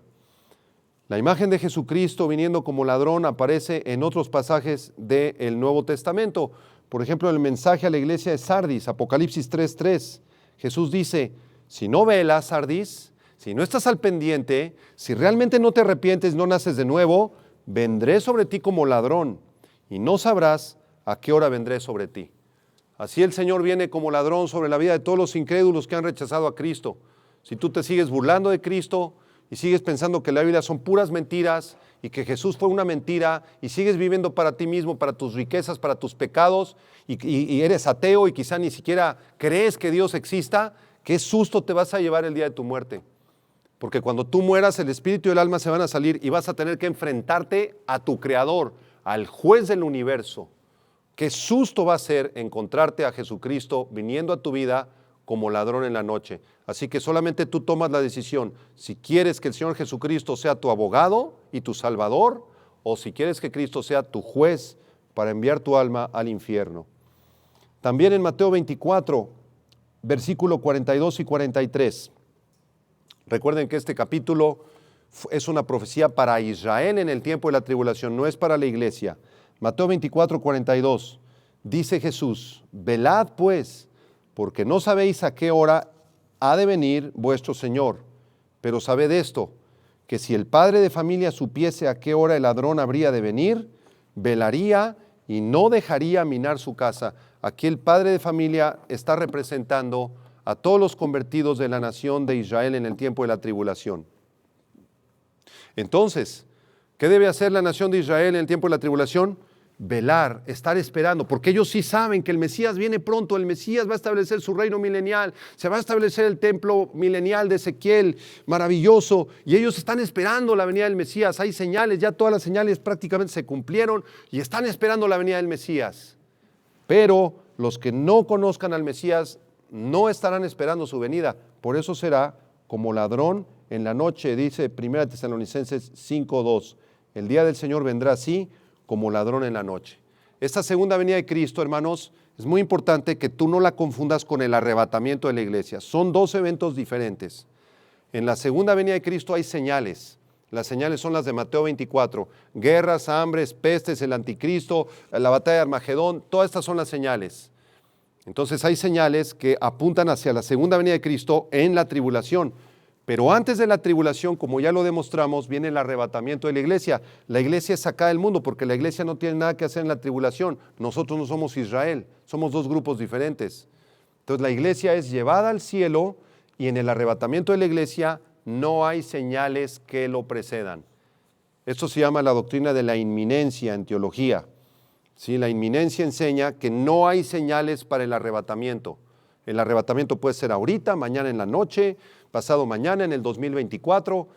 La imagen de Jesucristo viniendo como ladrón aparece en otros pasajes del Nuevo Testamento. Por ejemplo, en el mensaje a la iglesia de Sardis, Apocalipsis 3:3, Jesús dice: si no velas, Sardis, si no estás al pendiente, si realmente no te arrepientes, no naces de nuevo, vendré sobre ti como ladrón y no sabrás a qué hora vendré sobre ti. Así el Señor viene como ladrón sobre la vida de todos los incrédulos que han rechazado a Cristo. Si tú te sigues burlando de Cristo y sigues pensando que la Biblia son puras mentiras y que Jesús fue una mentira y sigues viviendo para ti mismo, para tus riquezas, para tus pecados y eres ateo y quizá ni siquiera crees que Dios exista, qué susto te vas a llevar el día de tu muerte. Porque cuando tú mueras, el espíritu y el alma se van a salir y vas a tener que enfrentarte a tu Creador, al juez del universo. Qué susto va a ser encontrarte a Jesucristo viniendo a tu vida como ladrón en la noche. Así que solamente tú tomas la decisión si quieres que el Señor Jesucristo sea tu abogado y tu salvador, o si quieres que Cristo sea tu juez para enviar tu alma al infierno. También en Mateo 24, versículo 42 y 43. Recuerden que este capítulo es una profecía para Israel en el tiempo de la tribulación, no es para la iglesia. Mateo 24, 42. Dice Jesús: velad pues, porque no sabéis a qué hora ha de venir vuestro Señor. Pero sabed esto, que si el padre de familia supiese a qué hora el ladrón habría de venir, velaría y no dejaría minar su casa. Aquí el padre de familia está representando a todos los convertidos de la nación de Israel en el tiempo de la tribulación. Entonces, ¿qué debe hacer la nación de Israel en el tiempo de la tribulación? Velar, estar esperando, porque ellos sí saben que el Mesías viene pronto, el Mesías va a establecer su reino milenial, se va a establecer el templo milenial de Ezequiel, maravilloso, y ellos están esperando la venida del Mesías. Hay señales, ya todas las señales prácticamente se cumplieron y están esperando la venida del Mesías. Pero los que no conozcan al Mesías no estarán esperando su venida, por eso será como ladrón en la noche, dice 1 Tesalonicenses 5:2. El día del Señor vendrá así, como ladrón en la noche. Esta segunda venida de Cristo, hermanos, es muy importante que tú no la confundas con el arrebatamiento de la iglesia. Son dos eventos diferentes. En la segunda venida de Cristo hay señales. Las señales son las de Mateo 24. Guerras, hambres, pestes, el anticristo, la batalla de Armagedón, todas estas son las señales. Entonces hay señales que apuntan hacia la segunda venida de Cristo en la tribulación. Pero antes de la tribulación, como ya lo demostramos, viene el arrebatamiento de la iglesia. La iglesia es sacada del mundo porque la iglesia no tiene nada que hacer en la tribulación. Nosotros no somos Israel, somos dos grupos diferentes. Entonces la iglesia es llevada al cielo y en el arrebatamiento de la iglesia no hay señales que lo precedan. Esto se llama la doctrina de la inminencia en teología. ¿Sí? La inminencia enseña que no hay señales para el arrebatamiento. El arrebatamiento puede ser ahorita, mañana en la noche, pasado mañana, en el 2024,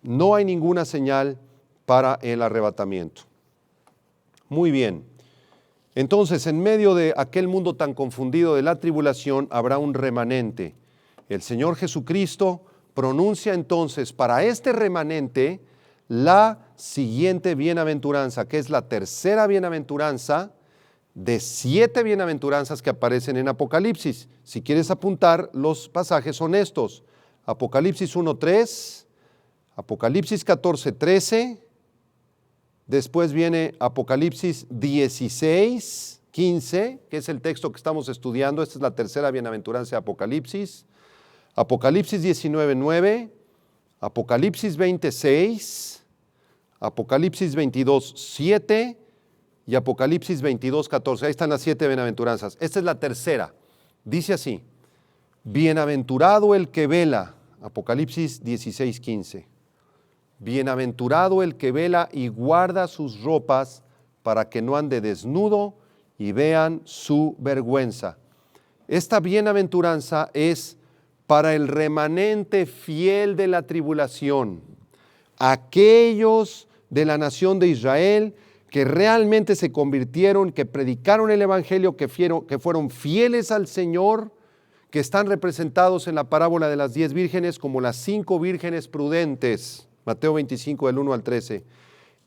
no hay ninguna señal para el arrebatamiento. Muy bien. Entonces, en medio de aquel mundo tan confundido de la tribulación, habrá un remanente. El Señor Jesucristo pronuncia entonces para este remanente la siguiente bienaventuranza, que es la tercera bienaventuranza de 7 bienaventuranzas que aparecen en Apocalipsis. Si quieres apuntar, los pasajes son estos: Apocalipsis 1:3, Apocalipsis 14:13, después viene Apocalipsis 16:15, que es el texto que estamos estudiando. Esta es la tercera bienaventuranza de Apocalipsis. Apocalipsis 19:9, Apocalipsis 20:6, Apocalipsis 22:7 y Apocalipsis 22:14. Ahí están las 7 bienaventuranzas. Esta es la tercera. Dice así: bienaventurado el que vela, Apocalipsis 16:15. Bienaventurado el que vela y guarda sus ropas para que no ande desnudo y vean su vergüenza. Esta bienaventuranza es para el remanente fiel de la tribulación, aquellos de la nación de Israel que realmente se convirtieron, que predicaron el evangelio, que fueron fieles al Señor, que están representados en la parábola de las 10 vírgenes como las 5 vírgenes prudentes, Mateo 25 del 1 al 13.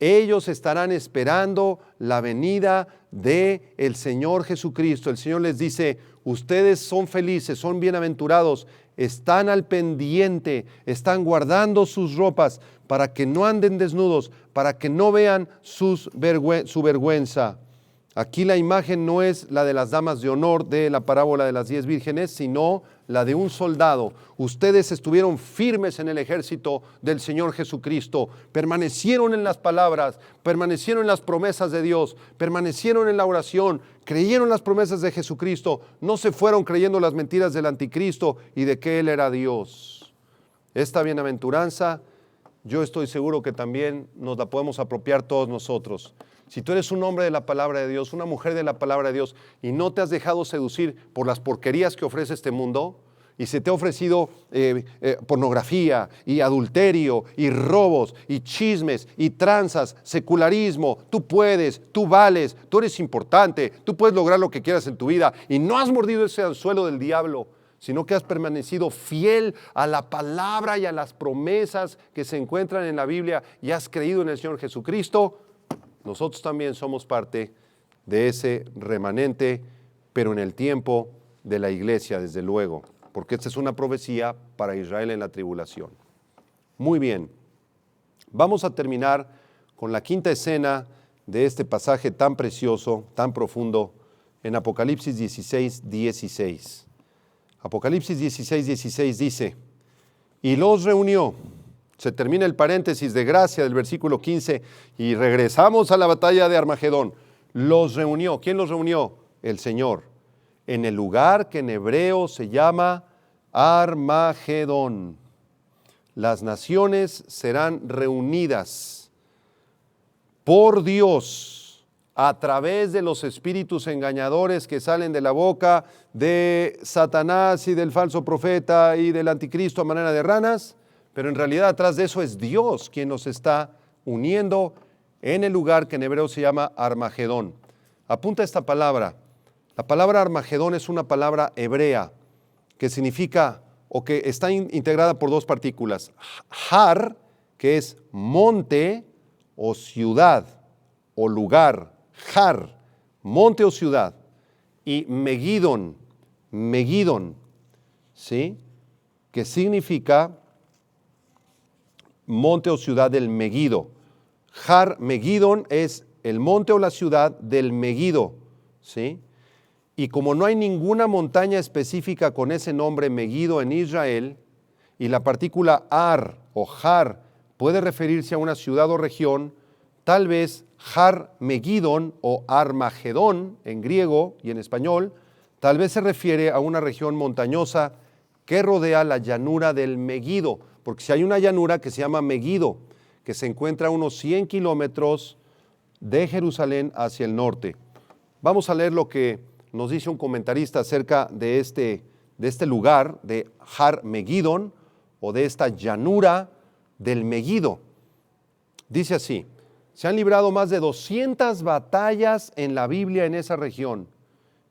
Ellos estarán esperando la venida del Señor Jesucristo. El Señor les dice: ustedes son felices, son bienaventurados, están al pendiente, están guardando sus ropas para que no anden desnudos, para que no vean su vergüenza. Aquí la imagen no es la de las damas de honor de la parábola de las 10 vírgenes, sino la de un soldado. Ustedes estuvieron firmes en el ejército del Señor Jesucristo, permanecieron en las palabras, permanecieron en las promesas de Dios, permanecieron en la oración, creyeron las promesas de Jesucristo, no se fueron creyendo las mentiras del anticristo y de que Él era Dios. Esta bienaventuranza, yo estoy seguro que también nos la podemos apropiar todos nosotros. Si tú eres un hombre de la palabra de Dios, una mujer de la palabra de Dios, y no te has dejado seducir por las porquerías que ofrece este mundo, y se te ha ofrecido pornografía y adulterio y robos y chismes y tranzas, secularismo, tú puedes, tú vales, tú eres importante, tú puedes lograr lo que quieras en tu vida, y no has mordido ese anzuelo del diablo, sino que has permanecido fiel a la palabra y a las promesas que se encuentran en la Biblia y has creído en el Señor Jesucristo, nosotros también somos parte de ese remanente, pero en el tiempo de la iglesia, desde luego, porque esta es una profecía para Israel en la tribulación. Muy bien, vamos a terminar con la quinta escena de este pasaje tan precioso, tan profundo, en Apocalipsis 16, 16. Apocalipsis 16, 16 dice, y los reunió. Se termina el paréntesis de gracia del versículo 15 y regresamos a la batalla de Armagedón. Los reunió. ¿Quién los reunió? El Señor. En el lugar que en hebreo se llama Armagedón. Las naciones serán reunidas por Dios a través de los espíritus engañadores que salen de la boca de Satanás y del falso profeta y del anticristo a manera de ranas, pero en realidad atrás de eso es Dios quien nos está uniendo en el lugar que en hebreo se llama Armagedón. Apunta esta palabra. La palabra Armagedón es una palabra hebrea que significa o que está integrada por dos partículas. Har, que es monte o ciudad o lugar. Har, monte o ciudad. Y Megidón, ¿sí? Que significa monte o ciudad del Megido. Har Megidón es el monte o la ciudad del Megido, ¿sí? Y como no hay ninguna montaña específica con ese nombre Megido en Israel, y la partícula ar o har puede referirse a una ciudad o región, tal vez Har Megidón o Armagedón en griego y en español, tal vez se refiere a una región montañosa que rodea la llanura del Megido, porque si hay una llanura que se llama Megido, que se encuentra a unos 100 kilómetros de Jerusalén hacia el norte. Vamos a leer lo que nos dice un comentarista acerca de este lugar, de Har Megidón, o de esta llanura del Megido. Dice así, se han librado más de 200 batallas en la Biblia en esa región,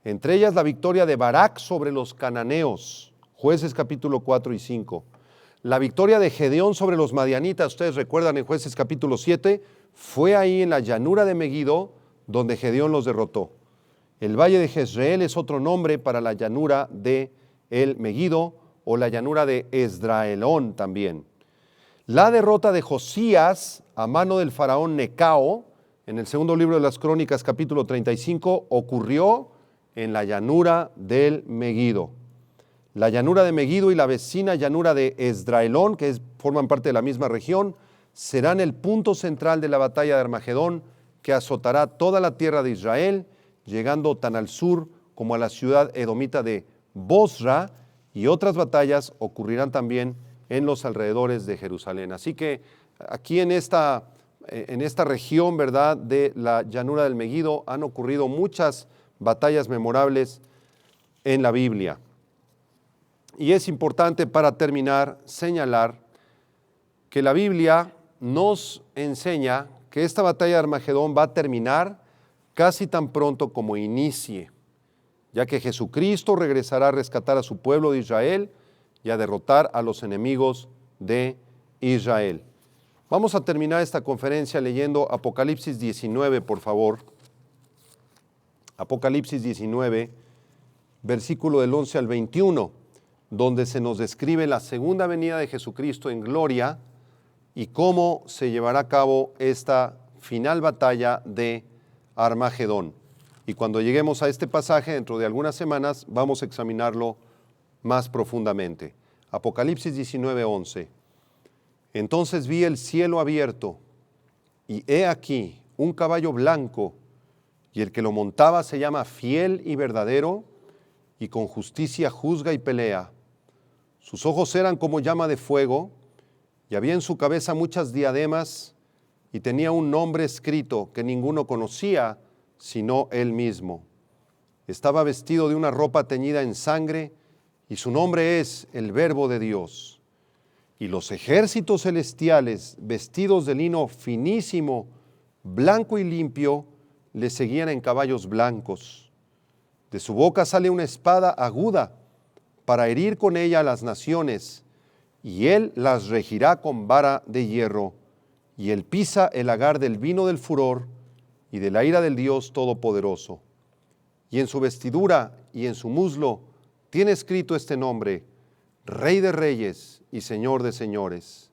entre ellas la victoria de Barak sobre los cananeos, Jueces capítulo 4 y 5. La victoria de Gedeón sobre los madianitas, ustedes recuerdan en Jueces capítulo 7, fue ahí en la llanura de Megido donde Gedeón los derrotó. El valle de Jezreel es otro nombre para la llanura de el Megido o la llanura de Esdraelón también. La derrota de Josías a mano del faraón Necao, en el segundo libro de las Crónicas capítulo 35, ocurrió en la llanura del Megido. La llanura de Megido y la vecina llanura de Esdraelón, que forman parte de la misma región, serán el punto central de la batalla de Armagedón, que azotará toda la tierra de Israel, llegando tan al sur como a la ciudad edomita de Bosra, y otras batallas ocurrirán también en los alrededores de Jerusalén. Así que aquí en esta región, ¿verdad?, de la llanura del Megido han ocurrido muchas batallas memorables en la Biblia. Y es importante para terminar señalar que la Biblia nos enseña que esta batalla de Armagedón va a terminar casi tan pronto como inicie, ya que Jesucristo regresará a rescatar a su pueblo de Israel y a derrotar a los enemigos de Israel. Vamos a terminar esta conferencia leyendo Apocalipsis 19, por favor. Apocalipsis 19, versículo del 11 al 21, donde se nos describe la segunda venida de Jesucristo en gloria y cómo se llevará a cabo esta final batalla de Armagedón. Y cuando lleguemos a este pasaje, dentro de algunas semanas, vamos a examinarlo más profundamente. Apocalipsis 19, 11. Entonces vi el cielo abierto, y he aquí un caballo blanco, y el que lo montaba se llama Fiel y Verdadero, y con justicia juzga y pelea. Sus ojos eran como llama de fuego, y había en su cabeza muchas diademas, y tenía un nombre escrito que ninguno conocía, sino él mismo. Estaba vestido de una ropa teñida en sangre, y su nombre es el Verbo de Dios. Y los ejércitos celestiales, vestidos de lino finísimo, blanco y limpio, le seguían en caballos blancos. De su boca sale una espada aguda, para herir con ella a las naciones, y él las regirá con vara de hierro, y él pisa el lagar del vino del furor y de la ira del Dios Todopoderoso. Y en su vestidura y en su muslo tiene escrito este nombre: Rey de Reyes y Señor de Señores.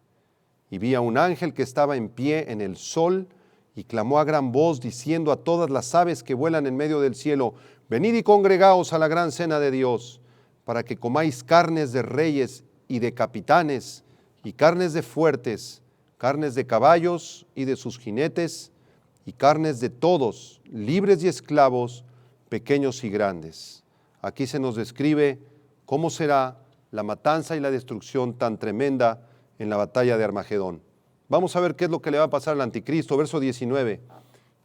Y vi a un ángel que estaba en pie en el sol, y clamó a gran voz, diciendo a todas las aves que vuelan en medio del cielo: venid y congregaos a la gran cena de Dios, para que comáis carnes de reyes y de capitanes, y carnes de fuertes, carnes de caballos y de sus jinetes, y carnes de todos, libres y esclavos, pequeños y grandes. Aquí se nos describe cómo será la matanza y la destrucción tan tremenda en la batalla de Armagedón. Vamos a ver qué es lo que le va a pasar al anticristo. Verso 19.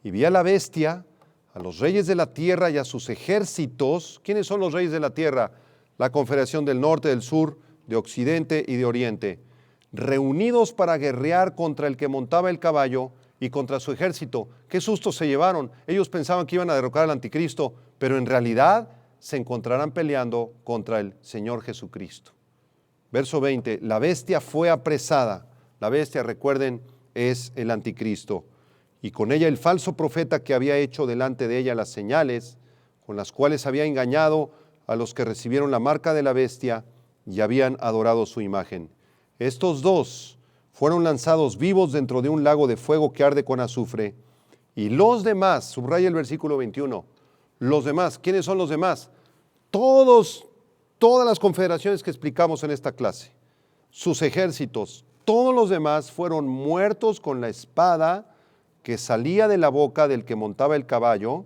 Y vi a la bestia, a los reyes de la tierra y a sus ejércitos. ¿Quiénes son los reyes de la tierra? La confederación del norte, del sur, de occidente y de oriente, reunidos para guerrear contra el que montaba el caballo y contra su ejército. Qué susto se llevaron. Ellos pensaban que iban a derrocar al anticristo, pero en realidad se encontrarán peleando contra el Señor Jesucristo. Verso 20, la bestia fue apresada. La bestia, recuerden, es el anticristo. Y con ella el falso profeta que había hecho delante de ella las señales, con las cuales había engañado a los que recibieron la marca de la bestia y habían adorado su imagen. Estos dos fueron lanzados vivos dentro de un lago de fuego que arde con azufre. Y los demás, subraya el versículo 21, los demás, ¿quiénes son los demás? Todas las confederaciones que explicamos en esta clase, sus ejércitos, todos los demás fueron muertos con la espada que salía de la boca del que montaba el caballo,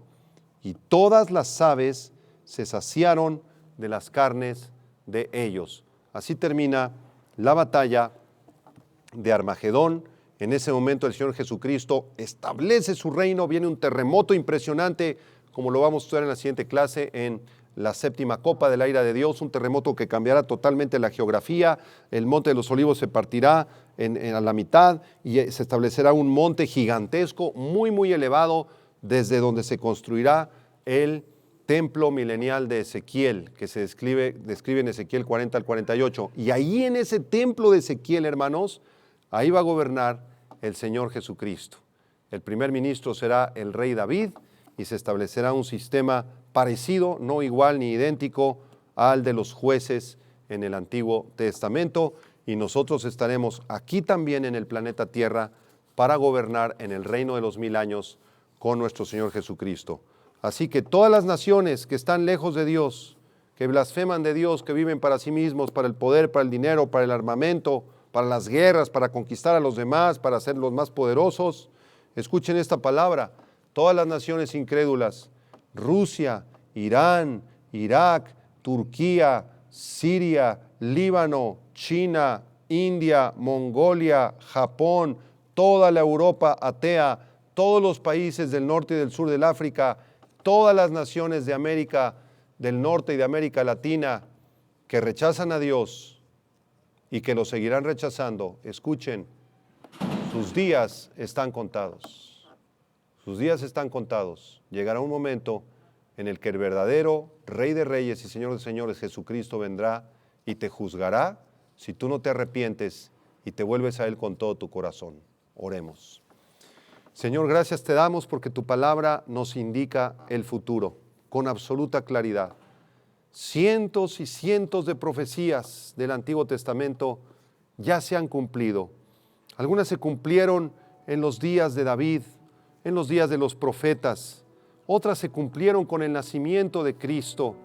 y todas las aves se saciaron de las carnes de ellos. Así termina la batalla de Armagedón. En ese momento el Señor Jesucristo establece su reino, viene un terremoto impresionante, como lo vamos a estudiar en la siguiente clase, en la séptima copa de la ira de Dios, un terremoto que cambiará totalmente la geografía. El monte de los olivos se partirá a la mitad y se establecerá un monte gigantesco, muy, muy elevado, desde donde se construirá el templo milenial de Ezequiel, que se describe en Ezequiel 40 al 48. Y ahí en ese templo de Ezequiel, hermanos, ahí va a gobernar el Señor Jesucristo. El primer ministro será el rey David y se establecerá un sistema parecido, no igual ni idéntico al de los jueces en el Antiguo Testamento, y nosotros estaremos aquí también en el planeta Tierra para gobernar en el reino de los 1000 años con nuestro Señor Jesucristo. Así que todas las naciones que están lejos de Dios, que blasfeman de Dios, que viven para sí mismos, para el poder, para el dinero, para el armamento, para las guerras, para conquistar a los demás, para ser los más poderosos, escuchen esta palabra: todas las naciones incrédulas, Rusia, Irán, Irak, Turquía, Siria, Líbano, China, India, Mongolia, Japón, toda la Europa atea, todos los países del norte y del sur del África, todas las naciones de América del Norte y de América Latina que rechazan a Dios y que lo seguirán rechazando, escuchen, sus días están contados. Sus días están contados. Llegará un momento en el que el verdadero Rey de Reyes y Señor de Señores, Jesucristo, vendrá y te juzgará si tú no te arrepientes y te vuelves a Él con todo tu corazón. Oremos. Señor, gracias te damos porque tu palabra nos indica el futuro con absoluta claridad. Cientos y cientos de profecías del Antiguo Testamento ya se han cumplido. Algunas se cumplieron en los días de David, en los días de los profetas. Otras se cumplieron con el nacimiento de Cristo.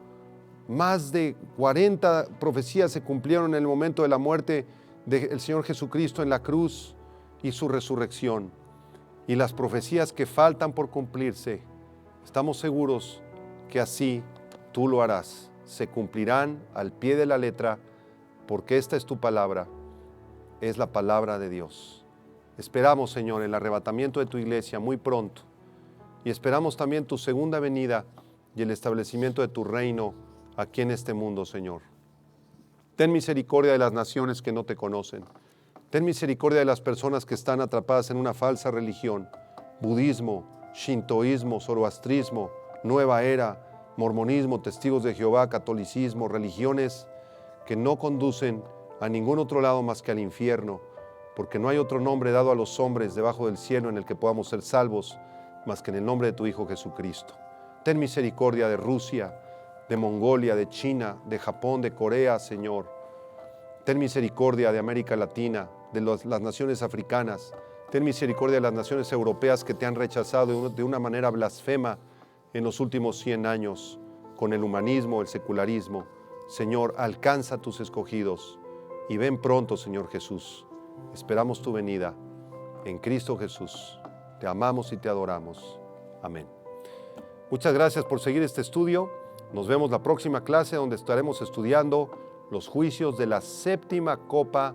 Más de 40 profecías se cumplieron en el momento de la muerte del Señor Jesucristo en la cruz y su resurrección. Y las profecías que faltan por cumplirse, estamos seguros que así tú lo harás. Se cumplirán al pie de la letra, porque esta es tu palabra, es la palabra de Dios. Esperamos, Señor, el arrebatamiento de tu iglesia muy pronto, y esperamos también tu segunda venida y el establecimiento de tu reino aquí en este mundo, Señor. Ten misericordia de las naciones que no te conocen. Ten misericordia de las personas que están atrapadas en una falsa religión: budismo, shintoísmo, zoroastrismo, nueva era, mormonismo, testigos de Jehová, catolicismo, religiones que no conducen a ningún otro lado más que al infierno, porque no hay otro nombre dado a los hombres debajo del cielo en el que podamos ser salvos, más que en el nombre de tu Hijo Jesucristo. Ten misericordia de Rusia, de Mongolia, de China, de Japón, de Corea, Señor. Ten misericordia de América Latina, de las naciones africanas. Ten misericordia de las naciones europeas que te han rechazado de una manera blasfema en los últimos 100 años, con el humanismo, el secularismo. Señor, alcanza a tus escogidos y ven pronto, Señor Jesús. Esperamos tu venida en Cristo Jesús. Te amamos y te adoramos. Amén. Muchas gracias por seguir este estudio. Nos vemos la próxima clase donde estaremos estudiando los juicios de la séptima copa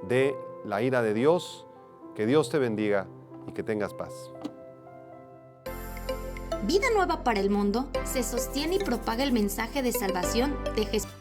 de la ira de Dios. Que Dios te bendiga y que tengas paz. Vida Nueva para el Mundo se sostiene y propaga el mensaje de salvación de Jesús.